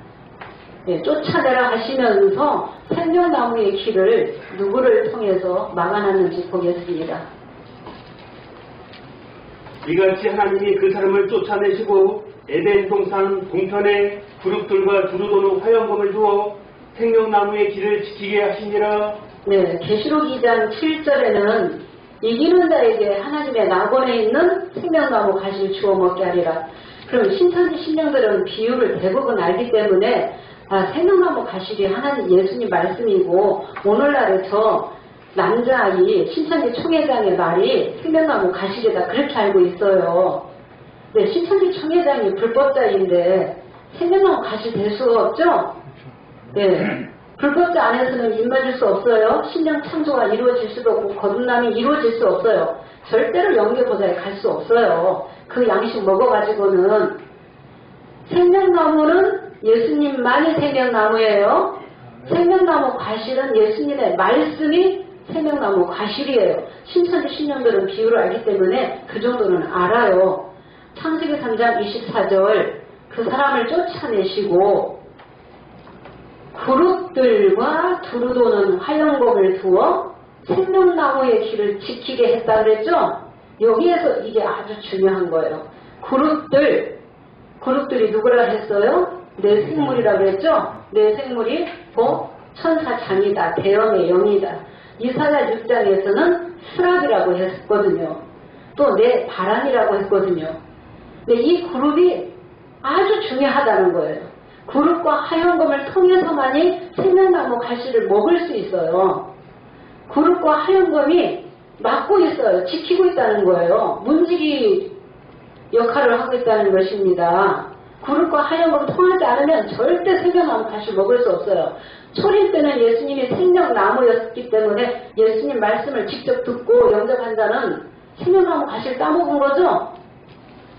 네, 쫓아내라 하시면서 생명나무의 길을 누구를 통해서 막아놨는지 보겠습니다. 이같이 하나님이 그 사람을 쫓아내시고 에덴 동산 동편에 그룹들과 두루 도는 화영검을 두어 생명나무의 길을 지키게 하시니라. 네, 계시록 2장 7절에는 이기는 자에게 하나님의 낙원에 있는 생명나무 가시를 주워 먹게 하리라. 그럼 신천지 신령들은 비유를 대부분 알기 때문에 생명나무 가시이 하나님 예수님 말씀이고 오늘날에 저 남자아이 신천지 총회장의 말이 생명나무 가시이다 그렇게 알고 있어요. 네, 신천지 총회장이 불법자인데 생명나무 가시 될 수가 없죠? 네, 불법자 안에서는 입 맞을 수 없어요. 신령 창조가 이루어질 수도 없고 거듭남이 이루어질 수 없어요. 절대로 영계보좌에 갈 수 없어요. 그 양식 먹어가지고는. 생명나무는 예수님만이 생명나무예요. 생명나무 과실은 예수님의 말씀이 생명나무 과실이에요. 신천지 신령들은 비유를 알기 때문에 그 정도는 알아요. 창세기 3장 24절 그 사람을 쫓아내시고 그룹들과 두루 도는 화영검을 두어 생명나무의 길을 지키게 했다 그랬죠? 여기에서 이게 아주 중요한 거예요. 그룹들이 누구라 했어요? 내 생물이라 그랬죠? 내 생물이 천사장이다. 대형의 영이다. 이사야 6장에서는 스랍이라고 했거든요. 또 내 바람이라고 했거든요. 근데 이 그룹이 아주 중요하다는 거예요. 그룹과 하얀검을 통해서만이 생명나무 가시를 먹을 수 있어요. 그룹과 하얀검이 막고 있어요. 지키고 있다는 거예요. 문지기 역할을 하고 있다는 것입니다. 그룹과 하얀검 통하지 않으면 절대 생명나무 가시를 먹을 수 없어요. 초림 때는 예수님이 생명나무였기 때문에 예수님 말씀을 직접 듣고 영접한 자는 생명나무 가시를 따먹은 거죠?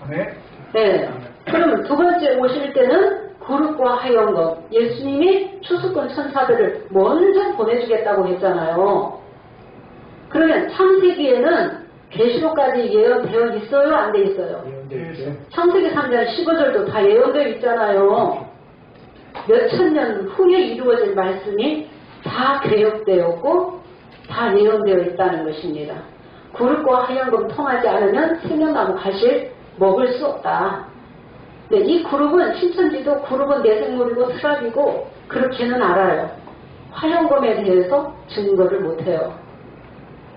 네. 네. 그럼 두 번째 오실 때는 그룹과 하얀검, 예수님이 추수꾼 천사들을 먼저 보내주겠다고 했잖아요. 그러면 창세기에는 계시록까지 예언되어 있어요? 안 돼 있어요? 창세기 3장 15절도 다 예언되어 있잖아요. 몇천 년 후에 이루어질 말씀이 다 개혁되었고 다 예언되어 있다는 것입니다. 그룹과 하얀검 통하지 않으면 생명나무 가시를 먹을 수 없다. 네, 이 그룹은 신천지도 그룹은 내생물이고 스랍이고 그렇게는 알아요. 하얀검에 대해서 증거를 못해요.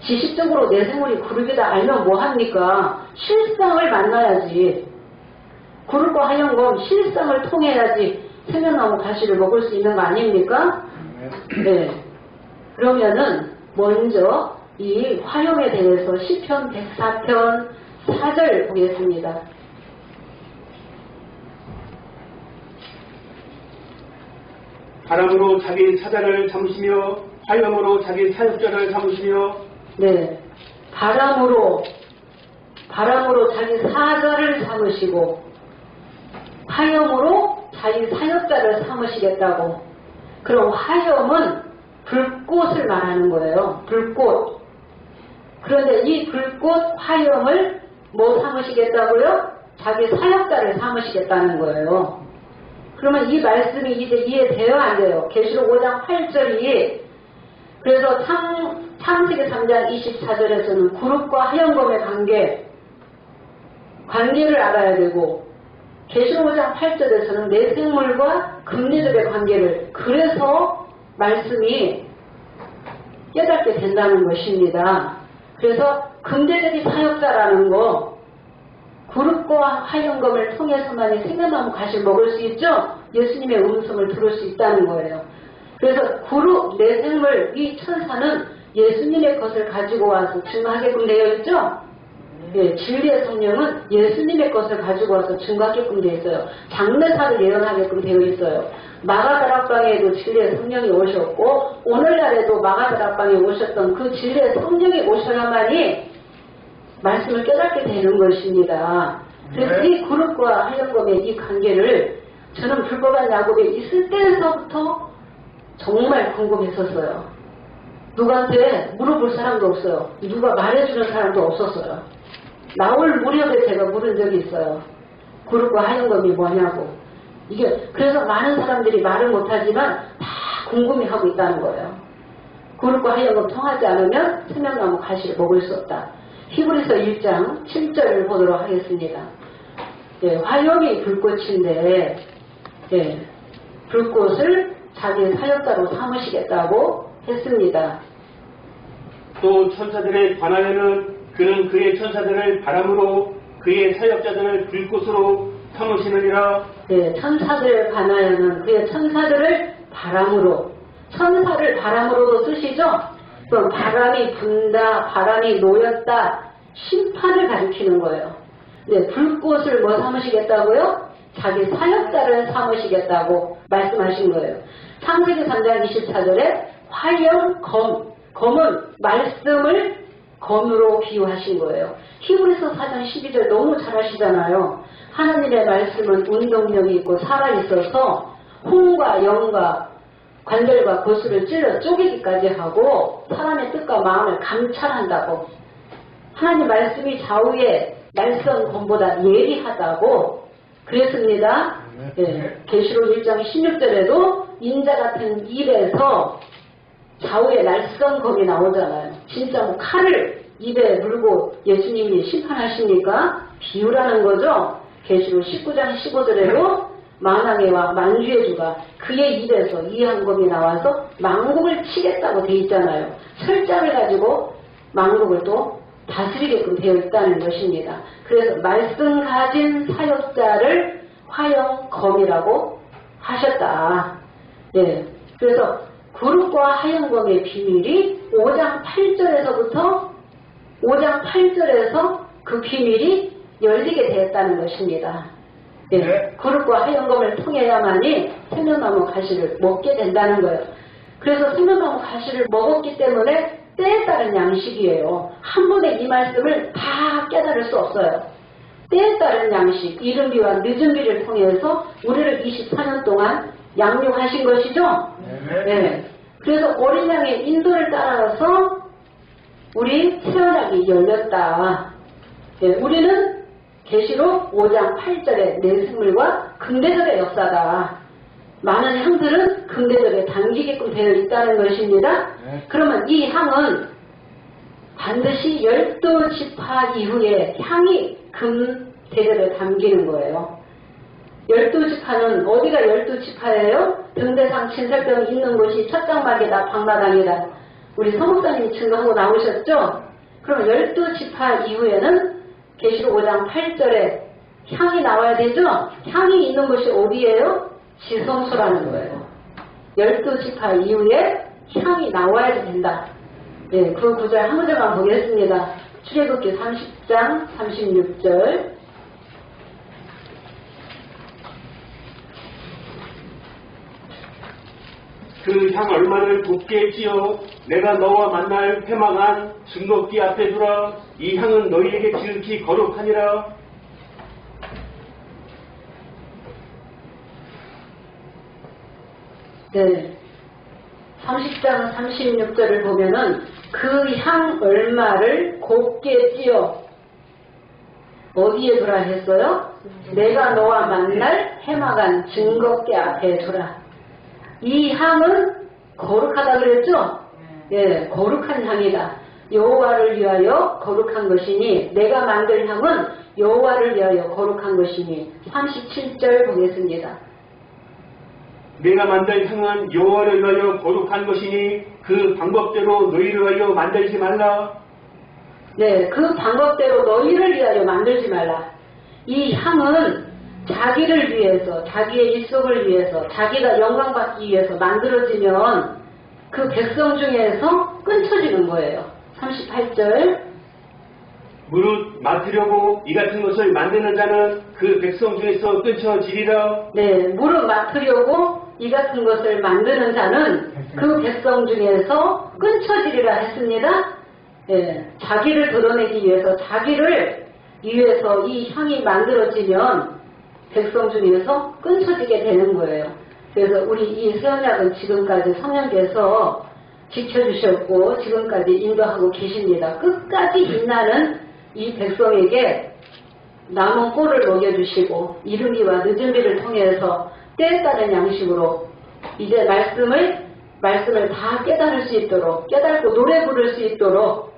지식적으로 내생물이 그룹이다 알면 뭐합니까? 실상을 만나야지. 그룹과 하얀검 실상을 통해야지 생명나무 가시를 먹을 수 있는 거 아닙니까? 네. 그러면은 먼저 이 화염에 대해서 시편 104편 4절 보겠습니다. 바람으로 자기 사자를 잡으시며 화염으로 자기 사역자를 잡으시며 네. 바람으로 자기 사자를 삼으시고 화염으로 자기 사역자를 삼으시겠다고. 그럼 화염은 불꽃을 말하는 거예요. 불꽃. 그런데 이 불꽃 화염을 뭐 삼으시겠다고요? 자기 사역자를 삼으시겠다는 거예요. 그러면 이 말씀이 이제 이해돼요? 안 돼요? 계시록 5장 8절이 그래서 창세기 3장 24절에서는 그룹과 하얀검의 관계를 알아야 되고 계시록 5장 8절에서는 내생물과 금내적의 관계를 그래서 말씀이 깨닫게 된다는 것입니다. 그래서 금대적인 사역자라는 거 그룹과 하얀검을 통해서만이 생명나무 가시를 먹을 수 있죠? 예수님의 음성을 들을 수 있다는 거예요. 그래서 그룹 내생물 이 천사는 예수님의 것을 가지고 와서 증거하게끔 되어 있죠? 예, 진리의 성령은 예수님의 것을 가지고 와서 증거하게끔 되어 있어요. 장래사를 예언하게끔 되어 있어요. 마가다락방에도 진리의 성령이 오셨고 오늘날에도 마가다락방에 오셨던 그 진리의 성령이 오셔야만이 말씀을 깨닫게 되는 것입니다. 그래서 이 그룹과 하얀검의 이 관계를 저는 불법한 야곱에 있을 때에서부터 정말 궁금했었어요. 누구한테 물어볼 사람도 없어요. 누가 말해주는 사람도 없었어요. 나올 무렵에 제가 물은 적이 있어요. 그룹과 하얀검이 뭐냐고. 이게 그래서 많은 사람들이 말을 못하지만 다 궁금해하고 있다는 거예요. 그룹과 하얀검 통하지 않으면 생명나무 가시를 먹을 수 없다. 히브리서 1장 7절을 보도록 하겠습니다. 예, 화염이 불꽃인데 불꽃을 자기 사역자로 삼으시겠다고 했습니다. 또 천사들에 관하여는 그는 그의 천사들을 바람으로 그의 사역자들을 불꽃으로 삼으시느니라. 네, 천사들에 관하여는 그의 천사들을 바람으로 천사를 바람으로도 쓰시죠? 그럼 바람이 분다, 바람이 놓였다, 심판을 가리키는 거예요. 네, 불꽃을 뭐 삼으시겠다고요? 자기 사역자를 삼으시겠다고 말씀하신 거예요. 창세기 3장 24절에 화염, 검은 말씀을 검으로 비유하신 거예요. 히브리서 4장 12절 너무 잘 아시잖아요. 하나님의 말씀은 운동력이 있고 살아있어서 혼과 영과 관절과 고수를 찔러 쪼개기까지 하고 사람의 뜻과 마음을 감찰한다고. 하나님 말씀이 좌우의 날선 검보다 예리하다고 그랬습니다. 예, 계시록 1장 16절에도 인자 같은 입에서 좌우에 날선 검이 나오잖아요. 진짜 뭐 칼을 입에 물고 예수님이 심판하십니까? 비유라는 거죠. 계시록 19장 15절에도 만왕애와 만주의 주가 그의 입에서 이 한검이 나와서 만국을 치겠다고 돼 있잖아요. 철장을 가지고 만국을 또 다스리게끔 되어 있다는 것입니다. 그래서 말씀 가진 사역자를 화영검이라고 하셨다. 네. 그래서 거룩과 화영검의 비밀이 5장 8절에서부터 5장 8절에서 그 비밀이 열리게 되었다는 것입니다. 예, 거룩과 화영검을 통해야만이 생명나무 가시를 먹게 된다는 거예요. 그래서 생명나무 가시를 먹었기 때문에 때에 따른 양식이에요. 한 번에 이 말씀을 다 깨달을 수 없어요. 때에 따른 양식, 이른 비와 늦은 비를 통해서 우리를 24년 동안 양육하신 것이죠. 네. 그래서 어린 양의 인도를 따라서 우리 태어나기 열렸다. 네, 우리는 계시록 5장 8절의 내 생물과 근대절의 역사다. 많은 향들은 근대절에 담기게끔 되어 있다는 것입니다. 그러면 이 향은 반드시 12지파 이후에 향이 금대절에 담기는 거예요. 12지파는 어디가 12지파예요? 등대상 친설병이 있는 곳이 첫장막이다, 방마당이다. 우리 서목사님 증거하고 나오셨죠? 그럼 12지파 이후에는 계시록 5장 8절에 향이 나와야 되죠? 향이 있는 곳이 어디예요? 지성소라는 거예요. 12지파 이후에 향이 나와야 된다. 예, 그 구절 한 구절만 보겠습니다. 출애굽기 30장 36절. 그 향 얼마를 곱게 지어 내가 너와 만날 회망한 증거기 앞에 두라. 이 향은 너희에게 지극히 거룩하니라. 네. 30장 36절을 보면은 그 향 얼마를 곱게 찌어 어디에 두라 했어요? 내가 너와 만날 해마간 증거기 앞에 두라. 이 향은 거룩하다 그랬죠? 예, 거룩한 향이다. 여호와를 위하여 거룩한 것이니 내가 만들 향은 여호와를 위하여 거룩한 것이니 37절 보겠습니다. 내가 만들 향은 여호와를 위하여 거룩한 것이니 그 방법대로 너희를 위하여 만들지 말라. 네, 그 방법대로 너희를 위하여 만들지 말라. 이 향은 자기를 위해서, 자기의 일속을 위해서, 자기가 영광받기 위해서 만들어지면 그 백성 중에서 끊쳐지는 거예요. 38절. 무릇 맡으려고 이 같은 것을 만드는 자는 그 백성 중에서 끊쳐지리라. 네, 무릇 맡으려고 이 같은 것을 만드는 자는 그 백성 중에서 끊쳐지리라 했습니다. 네, 자기를 드러내기 위해서, 자기를 위해서 이 향이 만들어지면 백성 중에서 끊쳐지게 되는 거예요. 그래서 우리 이 세언약은 지금까지 성령께서 지켜주셨고 지금까지 인도하고 계십니다. 끝까지 빛나는 이 백성에게 남은 꼴을 먹여주시고 이른 비와 늦은 비를 통해서 때에 따른 양식으로 이제 말씀을 다 깨달을 수 있도록, 깨닫고 노래 부를 수 있도록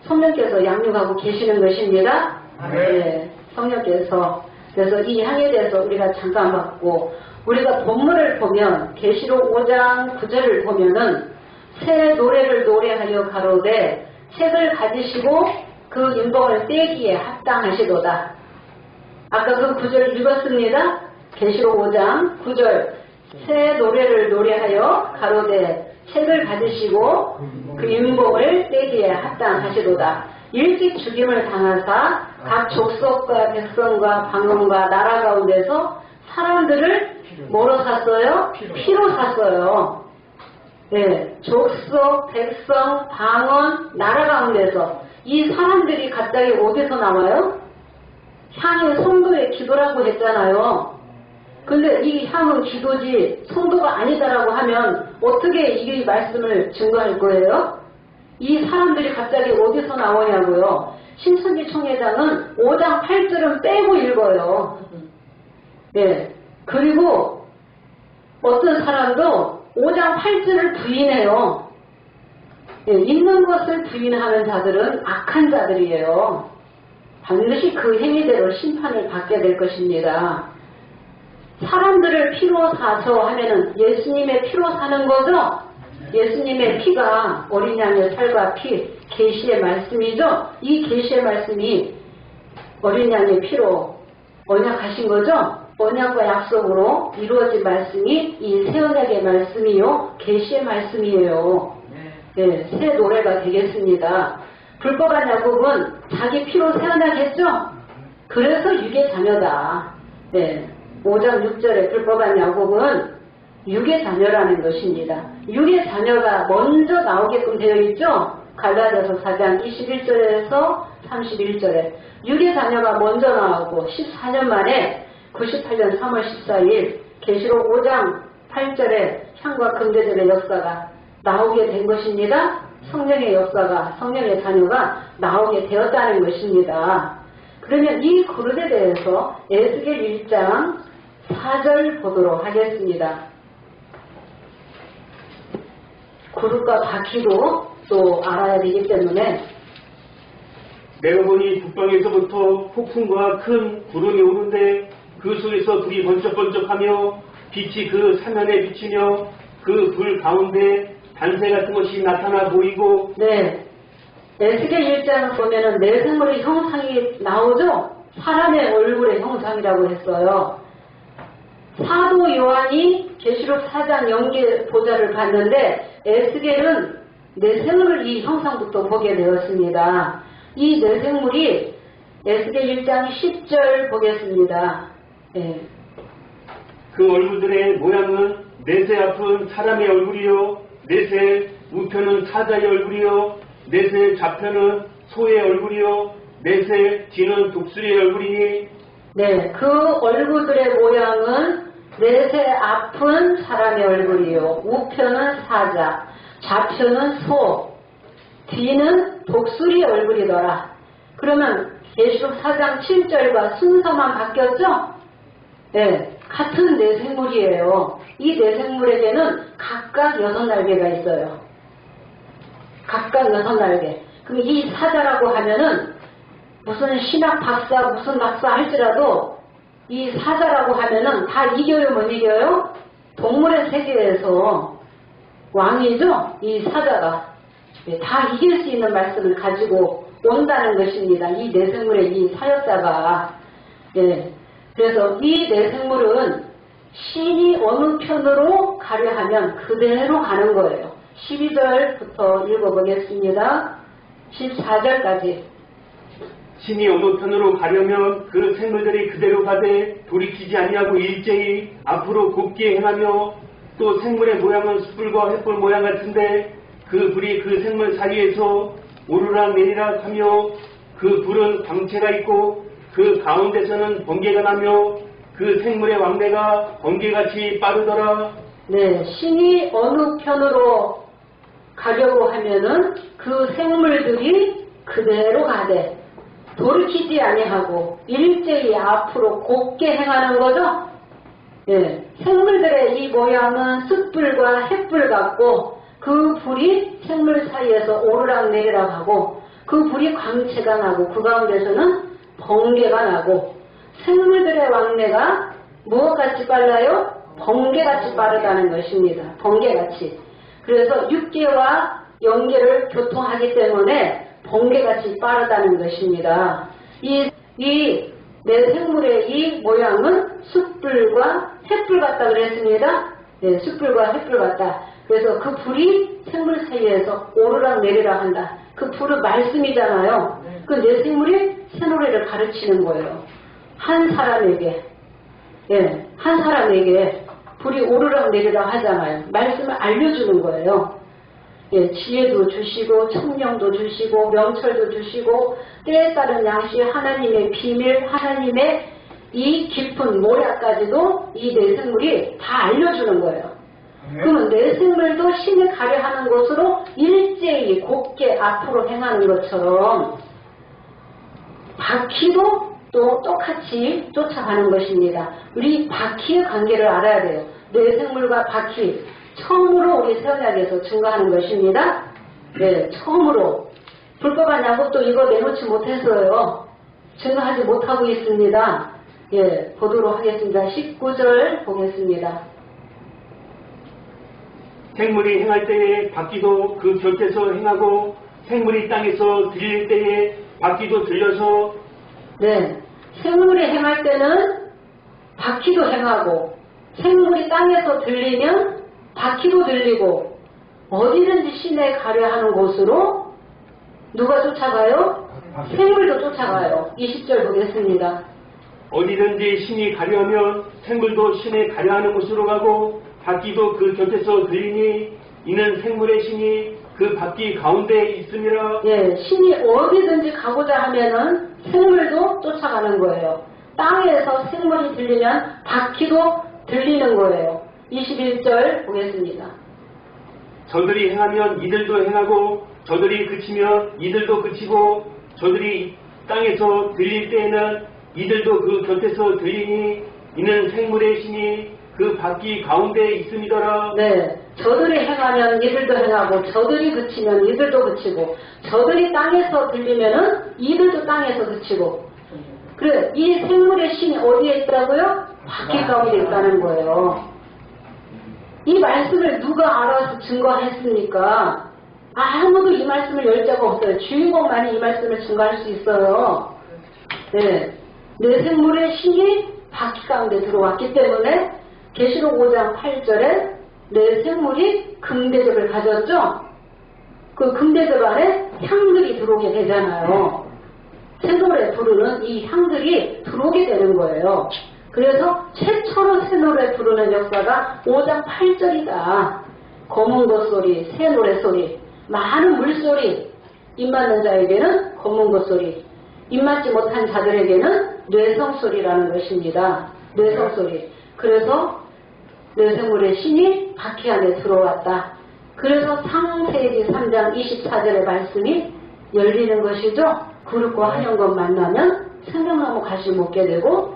성령께서 양육하고 계시는 것입니다. 네, 성령께서. 그래서 이 향에 대해서 우리가 잠깐 봤고, 우리가 본문을 보면 계시록 5장 9절을 보면은 새 노래를 노래하여 가로되 책을 가지시고 그 인봉을 떼기에 합당하시도다. 아까 그 9절 읽었습니다. 계시록 5장 9절. 새 노래를 노래하여 가로되 책을 가지시고 그 인봉을 떼기에 합당하시도다. 일찍 죽임을 당하사 각 족속과 백성과 방언과 나라 가운데서 사람들을 뭐로 샀어요? 피로 샀어요. 네, 족속, 백성, 방언, 나라 가운데서 이 사람들이 갑자기 어디서 나와요? 향이 성도의 기도라고 했잖아요. 근데 이 향은 기도지 성도가 아니다라고 하면 어떻게 이 말씀을 증거할 거예요? 이 사람들이 갑자기 어디서 나오냐고요. 신천지 총회장은 5장 8절은 빼고 읽어요. 네. 그리고 어떤 사람도 5장 8절을 부인해요. 있는 것을 부인하는 자들은 악한 자들이에요. 반드시 그 행위대로 심판을 받게 될 것입니다. 사람들을 피로 사서 하면은 예수님의 피로 사는 거죠? 예수님의 피가 어린 양의 살과 피, 계시의 말씀이죠? 이 계시의 말씀이 어린 양의 피로 언약하신 거죠? 언약과 약속으로 이루어진 말씀이 이 새 언약의 말씀이요, 계시의 말씀이에요. 네, 새 노래가 되겠습니다. 불법한 야곱은 자기 피로 새 언약했죠? 그래서 육의 자녀다. 네, 5장 6절에 불법한 야곱은 육의 자녀라는 것입니다. 육의 자녀가 먼저 나오게끔 되어 있죠? 갈라디아서 4장 21절에서 31절에 육의 자녀가 먼저 나오고 14년 만에 98년 3월 14일 계시록 5장 8절에 향과 금대절의 역사가 나오게 된 것입니다. 성령의 역사가, 성령의 자녀가 나오게 되었다는 것입니다. 그러면 이 그릇에 대해서 에스겔 1장 4절 보도록 하겠습니다. 그릇과 바퀴도 또 알아야 되기 때문에 내가 보니 북방에서부터 폭풍과 큰 구름이 오는데 그 속에서 불이 번쩍번쩍하며 빛이 그 사면에 비치며 그 불 가운데 단새 같은 것이 나타나 보이고. 네, 에스겔 1장 보면은 내생물의 형상이 나오죠? 사람의 얼굴의 형상이라고 했어요. 사도 요한이 계시록 4장 영계 보좌를 봤는데 에스겔은 내생물을 이 형상부터 보게 되었습니다. 이 내생물이 에스겔 1장 10절 보겠습니다. 네. 그 얼굴들의 모양은 넷의 앞은 사람의 얼굴이요, 넷의 우편은 사자의 얼굴이요, 넷의 좌편은 소의 얼굴이요, 넷의 뒤는 독수리의 얼굴이니. 네, 그 얼굴들의 모양은 넷의 앞은 사람의 얼굴이요, 우편은 사자, 좌편은 소, 뒤는 독수리의 얼굴이더라. 그러면 계시록 4장 7절과 순서만 바뀌었죠? 네, 같은 내생물이에요. 이 내생물에게는 각각 6날개가 있어요. 각각 6날개. 그럼 이 사자라고 하면은 무슨 신학 박사, 무슨 박사 할지라도 이 사자라고 하면은 다 이겨요, 못 이겨요? 동물의 세계에서 왕이죠? 이 사자가. 다 이길 수 있는 말씀을 가지고 온다는 것입니다. 이 내생물의 이 사역자가. 예. 그래서 이 내생물은 신이 어느 편으로 가려 하면 그대로 가는 거예요. 12절부터 읽어보겠습니다. 14절까지. 신이 어느 편으로 가려면 그 생물들이 그대로 가되 돌이키지 아니하고 일제히 앞으로 곱게 행하며, 또 생물의 모양은 숯불과 횃불 모양 같은데 그 불이 그 생물 사이에서 오르락 내리락 하며 그 불은 광채가 있고 그 가운데서는 번개가 나며 그 생물의 왕래가 번개같이 빠르더라. 네, 신이 어느 편으로 가려고 하면은 그 생물들이 그대로 가되 돌이키지 아니하고 일제히 앞으로 곱게 행하는 거죠. 예, 생물들의 이 모양은 숯불과 횃불 같고 그 불이 생물 사이에서 오르락 내리락 하고 그 불이 광채가 나고 그 가운데서는 번개가 나고 생물들의 왕래가 무엇같이 빨라요? 번개같이 빠르다는 것입니다. 번개같이. 그래서 육계와 영계를 교통하기 때문에 번개같이 빠르다는 것입니다. 이 내 생물의 이 모양은 숯불과 횃불 같다 그랬습니다. 네, 숯불과 횃불 같다. 그래서 그 불이 생물 사이에서 오르락 내리락 한다. 그 불은 말씀이잖아요. 그 내 생물이 새노래를 가르치는 거예요. 한 사람에게, 예, 한 사람에게 불이 오르락 내리락 하잖아요. 말씀을 알려주는 거예요. 예, 지혜도 주시고 청명도 주시고 명철도 주시고 때에 따른 양식, 하나님의 비밀, 하나님의 이 깊은 모략까지도 이 내생물이 다 알려주는 거예요. 그러면 내생물도 신을 가려 하는 것으로 일제히 곱게 앞으로 행하는 것처럼 바퀴도 또 똑같이 쫓아가는 것입니다. 우리 바퀴의 관계를 알아야 돼요. 내생물과 바퀴, 처음으로 우리 세언약에서 증거하는 것입니다. 네, 처음으로 불법한 야곱도 이거 내놓지 못했어요. 증거하지 못하고 있습니다. 예, 보도록 하겠습니다. 19절 보겠습니다. 생물이 행할 때에 바퀴도 그 곁에서 행하고 생물이 땅에서 들릴 때에 바퀴도 들려서 네, 생물이 행할 때는 바퀴도 행하고 생물이 땅에서 들리면 바퀴도 들리고 어디든지 시내에 가려 하는 곳으로 누가 쫓아가요? 생물도 쫓아가요. 20절 보겠습니다. 어디든지 신이 가려하면 생물도 신에 가려하는 곳으로 가고 바퀴도 그 곁에서 들리니 이는 생물의 신이 그 바퀴 가운데에 있음이라. 예, 신이 어디든지 가고자 하면은 생물도 쫓아가는 거예요. 땅에서 생물이 들리면 바퀴도 들리는 거예요. 21절 보겠습니다. 저들이 행하면 이들도 행하고 저들이 그치면 이들도 그치고 저들이 땅에서 들릴 때에는 이들도 그 곁에서 들리니 이는 생물의 신이 그 바퀴 가운데에 있음이더라. 네, 저들이 행하면 이들도 행하고 저들이 그치면 이들도 그치고 저들이 땅에서 들리면은 이들도 땅에서 그치고. 그래, 이 생물의 신이 어디에 있다고요? 바퀴 가운데 있다는 거예요. 이 말씀을 누가 알아서 증거했습니까? 아무도 이 말씀을 열 자가 없어요. 주인공만이 이 말씀을 증거할 수 있어요. 네, 내 생물의 신이 바퀴 가운데 들어왔기 때문에 계시록 5장 8절에 내 생물이 금대접을 가졌죠? 그 금대접 안에 향들이 들어오게 되잖아요. 새노래 부르는 이 향들이 들어오게 되는 거예요. 그래서 최초로 새노래 부르는 역사가 5장 8절이다. 검은 것 소리, 새노래 소리, 많은 물소리, 입맞는 자에게는 검은 것 소리, 입맞지 못한 자들에게는 뇌성 소리라는 것입니다. 뇌성 소리. 그래서 뇌생물의 신이 바퀴 안에 들어왔다. 그래서 창세기 3장 24절의 말씀이 열리는 것이죠. 그릇과 한영과 만나면 생명나무 가시 먹게 되고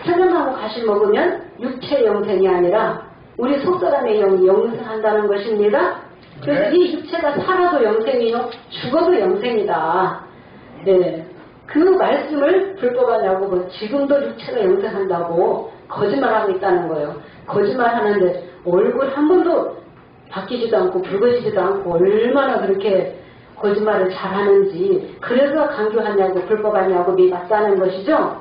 생명나무 가시 먹으면 육체 영생이 아니라 우리 속사람의 영이 영생한다는 것입니다. 그래서 이 육체가 살아도 영생이요 죽어도 영생이다. 네. 그 말씀을 불법한 야곱은 지금도 육체가 영생한다고 거짓말하고 있다는 거예요. 거짓말하는데 얼굴 한 번도 바뀌지도 않고 붉어지지도 않고 얼마나 그렇게 거짓말을 잘하는지 그래서 강조하냐고 불법한 야곱이 맞다는 것이죠.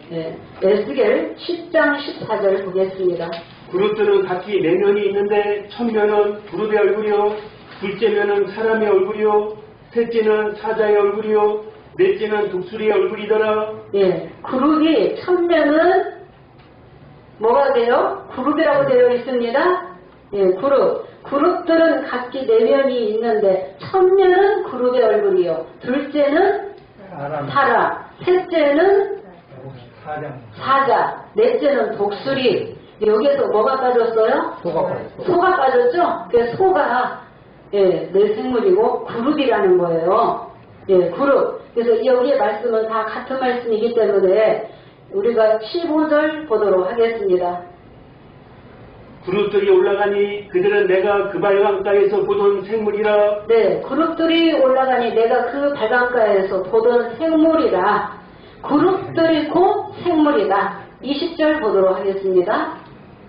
네. 에스겔 10장 14절 보겠습니다. 그릇들은 각기 내면이 있는데 첫면은 그릇의 얼굴이요 둘째면은 사람의 얼굴이요 셋째는 사자의 얼굴이요 넷째는 독수리의 얼굴이더라. 예, 그룹이 첫면은 뭐가 돼요? 그룹이라고 되어 있습니다. 예, 그룹. 그룹들은 각기 내면이 있는데 첫면은 그룹의 얼굴이요. 둘째는 사람, 셋째는 사자, 넷째는 독수리. 여기에서 뭐가 빠졌어요? 소가 빠졌죠? 그 소가 예, 내 생물이고 그룹이라는 거예요. 예, 그룹. 그래서 여기에 말씀은 다 같은 말씀이기 때문에 우리가 15절 보도록 하겠습니다. 그룹들이 올라가니 그들은 내가 그 발광가에서 보던 생물이라. 네, 그룹들이 올라가니 내가 그 발광가에서 보던 생물이라. 그룹들이 곧 생물이다. 20절 보도록 하겠습니다.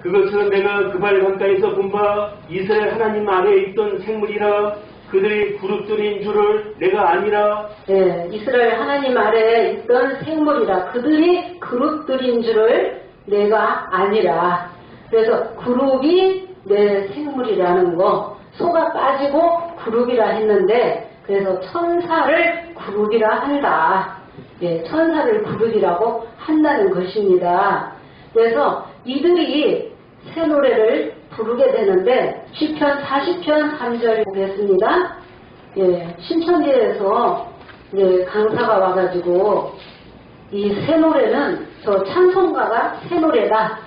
그것은 내가 그 발광가에서 본 바 이스라엘 하나님 아래에 있던 생물이라. 그들이 그룹들인 줄을 내가 아니라. 네, 이스라엘 하나님 아래에 있던 생물이라. 그들이 그룹들인 줄을 내가 아니라. 그래서 그룹이 내 생물이라는 거. 소가 빠지고 그룹이라 했는데 그래서 천사를 그룹이라 한다. 예, 천사를 그룹이라고 한다는 것입니다. 그래서 이들이 새 노래를 부르게 되는데 시편 40편 3절 보겠습니다. 예, 신천지에서 예, 강사가 와가지고 이 새 노래는 저 찬송가가 새 노래다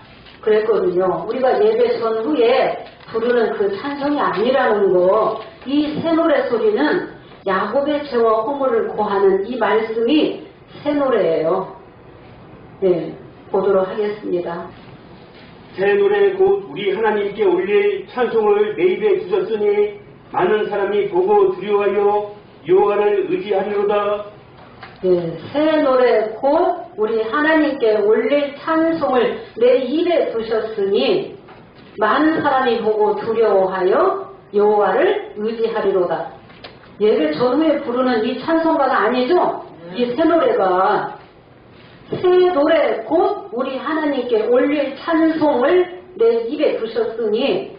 그랬거든요. 우리가 예배 전후에 부르는 그 찬송이 아니라는 거. 이 새 노래 소리는 야곱의 죄와 허물을 고하는 이 말씀이 새 노래예요. 네, 보도록 하겠습니다. 새 노래 곧 우리 하나님께 올릴 찬송을 내 입에 주셨으니 많은 사람이 보고 두려워하여 여호와를 의지하리로다. 네, 새 노래 곧 우리 하나님께 올릴 찬송을 내 입에 두셨으니 많은 사람이 보고 두려워하여 여호와를 의지하리로다. 얘를 전후에 부르는 이 찬송가가 아니죠? 이 새 노래가 새 노래 곧 우리 하나님께 올릴 찬송을 내 입에 두셨으니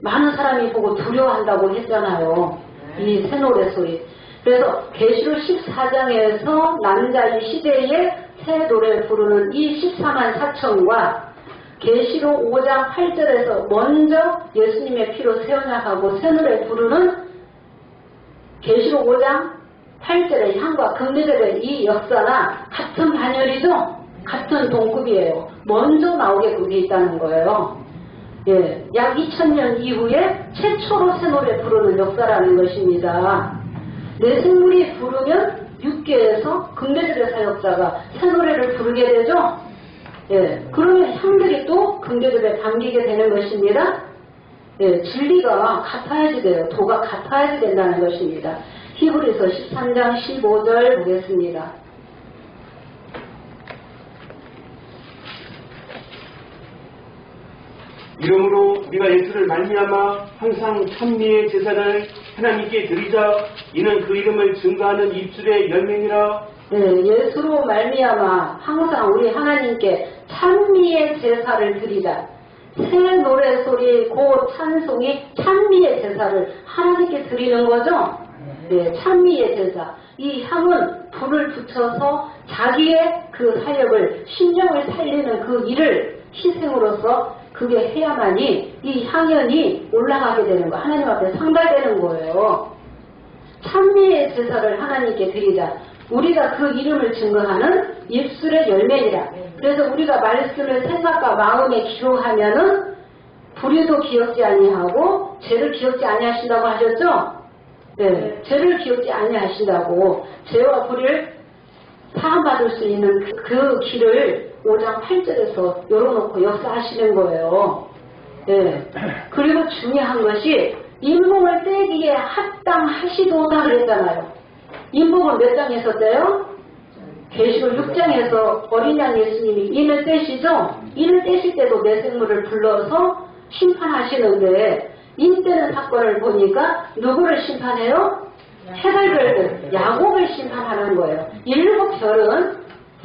많은 사람이 보고 두려워한다고 했잖아요. 이 새 노래 소리. 그래서 계시록 14장에서 남자의 시대에 새 노래 부르는 이 14만 4천과 계시록 5장 8절에서 먼저 예수님의 피로 새 언약하고 새 노래 부르는 계시록 5장 8절의 향과 금리들의 이 역사나 같은 반열이죠? 같은 동급이에요. 먼저 나오게끔 돼 있다는 거예요. 예, 약 2000년 이후에 최초로 새 노래 부르는 역사라는 것입니다. 내 생물이 부르면 육계에서 금대들의 사역자가 새 노래를 부르게 되죠? 예, 그러면 향들이 또 금대들에 담기게 되는 것입니다. 예, 진리가 같아야지 돼요. 도가 같아야지 된다는 것입니다. 히브리서 13장 15절 보겠습니다. 이러므로 우리가 예수를 말미암아 항상 찬미의 제사를 하나님께 드리자. 이는 그 이름을 증거하는 입술의 열매니라. 네, 예수로 말미암아 항상 우리 하나님께 찬미의 제사를 드리자. 새 노래 소리 곧 찬송이 찬미의 제사를 하나님께 드리는 거죠. 네, 찬미의 제사. 이 향은 불을 붙여서 자기의 그 사역을 심령을 살리는 그 일을 희생으로서 그게 해야만이 이 향연이 올라가게 되는 거, 하나님 앞에 상달되는 거예요. 찬미의 제사를 하나님께 드리자. 우리가 그 이름을 증거하는 입술의 열매이라. 그래서 우리가 말씀을 생각과 마음에 기록하면은 불의도 기억지 아니하고 죄를 기억지 아니하신다고 하셨죠? 네, 죄를 기억지 아니하신다고. 죄와 불의를 사함받을 수 있는 그 길을 5장 8절에서 열어놓고 역사하시는 거예요. 네. 그리고 중요한 것이 인복을 떼기에 합당하시도다 그랬잖아요. 인복은 몇 장에 있었대요? 계시록 6장에서 어린 양 예수님이 인을 떼시죠? 인을 떼실 때도 내 생물을 불러서 심판하시는데 인 떼는 사건을 보니까 누구를 심판해요? 해발별들, 야곱을 심판하는 거예요. 7별은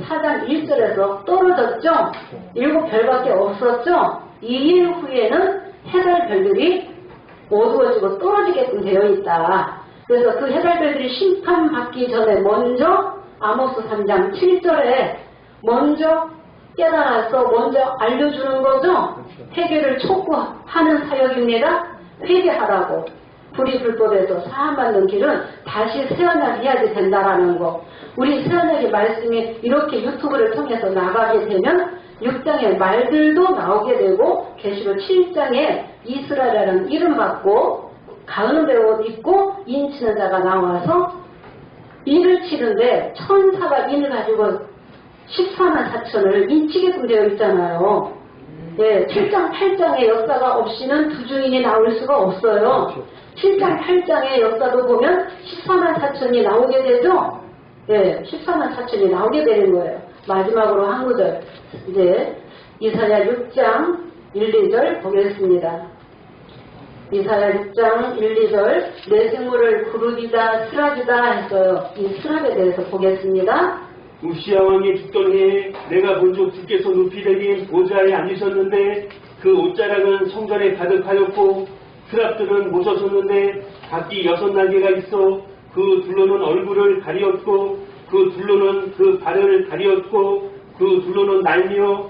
4장 1절에서 떨어졌죠? 7별밖에 없었죠? 2일 후에는 해발별들이 어두워지고 떨어지게끔 되어 있다. 그래서 그 해발별들이 심판받기 전에 먼저 아모스 3장 7절에 먼저 깨달아서 먼저 알려주는 거죠? 회개를 촉구하는 사역입니다. 회개하라고. 불의 불법에서 사함받는 길은 다시 새언약 해야지 된다라는 거. 우리 새언약의 말씀이 이렇게 유튜브를 통해서 나가게 되면 6장의 말들도 나오게 되고 계시록 7장에 이스라엘이라는 이름 받고 가은은 배옷 입고 인 치는 자가 나와서 인을 치는데 천사가 인을 가지고 14만 4천을 인치게끔 되어 있잖아요. 예, 7장 8장의 역사가 없이는 두 주인이 나올 수가 없어요. 7장 8장의 역사도 보면 14만 4천이 나오게 되죠. 예, 14만 4천이 나오게 되는 거예요. 마지막으로 한 구절 이제 이사야 6장 1, 2절 보겠습니다. 이사야 6장 1, 2절 내 생물을 부르기다 스락이다 했어요. 이 스락에 대해서 보겠습니다. 우시야 왕이 죽던 해에 내가 본즉 주께서 높이 내린 보좌에 앉으셨는데 그 옷자락은 성전에 가득하였고 스랍들은 모셔섰는데 각기 6날개가 있어 그 둘로는 얼굴을 가리었고 그 둘로는 그 발을 가리었고 그 둘로는 날며.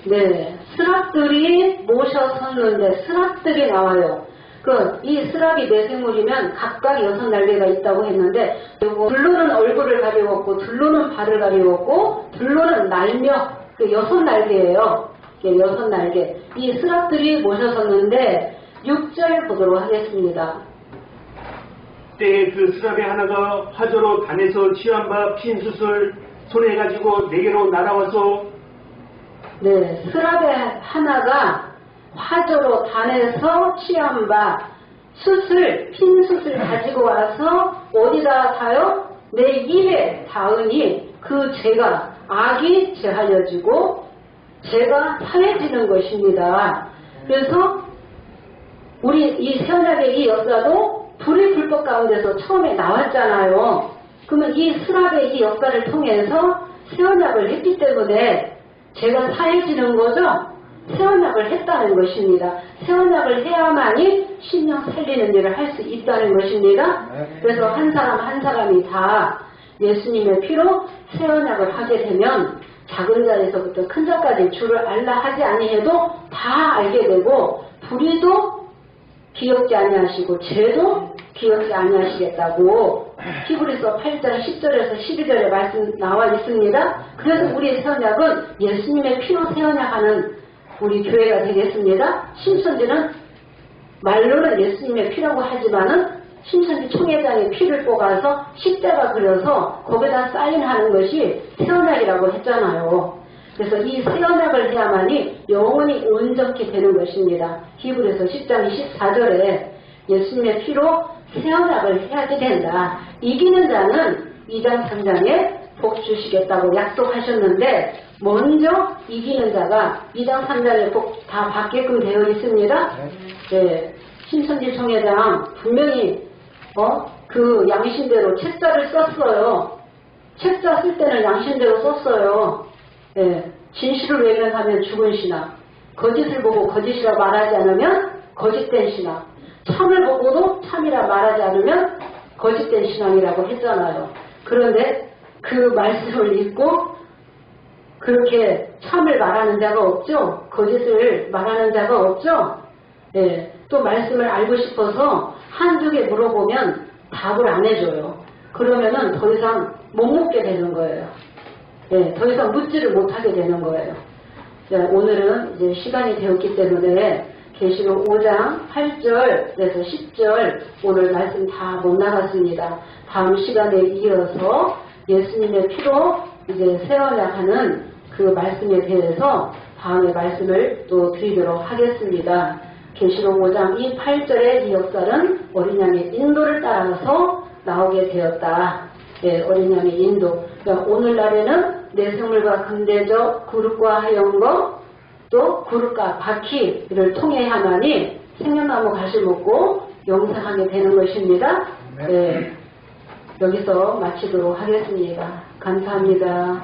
네, 스랍들이 모셔섰는데 스랍들이 나와요. 이 스랍이 내 생물이면 각각 6날개가 있다고 했는데 그리고 둘로는 얼굴을 가리웠고 둘로는 발을 가리웠고 둘로는 날며 그 6날개예요. 6날개. 이 스랍들이 모셔섰는데 6절 보도록 하겠습니다. 때에 그 스랍의 하나가 화저로 단에서 취한 바 핀 숯을 손에 가지고 내게로 날아와서. 네, 스랍의 하나가 화저로 단에서 취한 바 숯을 핀 숯을 가지고 와서 어디다 닿아요? 내 입에 닿으니 그 죄가 악이 제하여지고 죄가 사해지는 것입니다. 그래서 우리 이 새언약의 이 역사도 불의 불법 가운데서 처음에 나왔잖아요. 그러면 이 스랍의 이 역사를 통해서 새언약을 했기 때문에 죄가 사해지는 거죠. 새언약을 했다는 것입니다. 새언약을 해야만이 신령 살리는 일을 할 수 있다는 것입니다. 그래서 한 사람 한 사람이 다 예수님의 피로 새언약을 하게 되면 작은 자에서부터 큰 자까지 주를 알라 하지 아니해도 다 알게 되고 불의도 기억지 아니하시고 죄도 기억지 아니하시겠다고 히브리서 8장 10절에서 12절에 말씀 나와 있습니다. 그래서 우리의 새언약은 예수님의 피로 새언약하는 우리 교회가 되겠습니다. 신천지는 말로는 예수님의 피라고 하지만은 신천지 총회장의 피를 뽑아서 십자가 그려서 거기다 사인하는 것이 새언약이라고 했잖아요. 그래서 이 새언약을 해야만이 영원히 온전케 되는 것입니다. 히브리서 10장 24절에 예수님의 피로 새언약을 해야지 된다. 이기는 자는 2장 3장에 복 주시겠다고 약속하셨는데 먼저 이기는 자가 2장 3장에 복 다 받게끔 되어 있습니다. 네. 신천지 총회장 분명히 그 양신대로 책자를 썼어요. 책자 쓸 때는 양신대로 썼어요. 예, 진실을 외면하면 죽은 신앙, 거짓을 보고 거짓이라 말하지 않으면 거짓된 신앙, 참을 보고도 참이라 말하지 않으면 거짓된 신앙이라고 했잖아요. 그런데 그 말씀을 읽고 그렇게 참을 말하는 자가 없죠. 거짓을 말하는 자가 없죠. 예, 또 말씀을 알고 싶어서 한두 개 물어보면 답을 안 해줘요. 그러면은 더 이상 못 묻게 되는 거예요. 예, 더 이상 묻지를 못하게 되는 거예요. 자, 오늘은 이제 시간이 되었기 때문에 계시록 5장 8절에서 10절 오늘 말씀 다 못 나갔습니다. 다음 시간에 이어서 예수님의 피로 이제 새언약하는 그 말씀에 대해서 다음에 말씀을 또 드리도록 하겠습니다. 계시록 5장 이 8절의 이 역사는 어린 양의 인도를 따라서 나오게 되었다. 예, 어린 양의 인도. 그러니까 오늘날에는 내생물과 근대적 구름과 하얀거 또 구름과 바퀴를 통해야만이 생명나무 가시 먹고 영생하게 되는 것입니다. 예, 여기서 마치도록 하겠습니다. 감사합니다.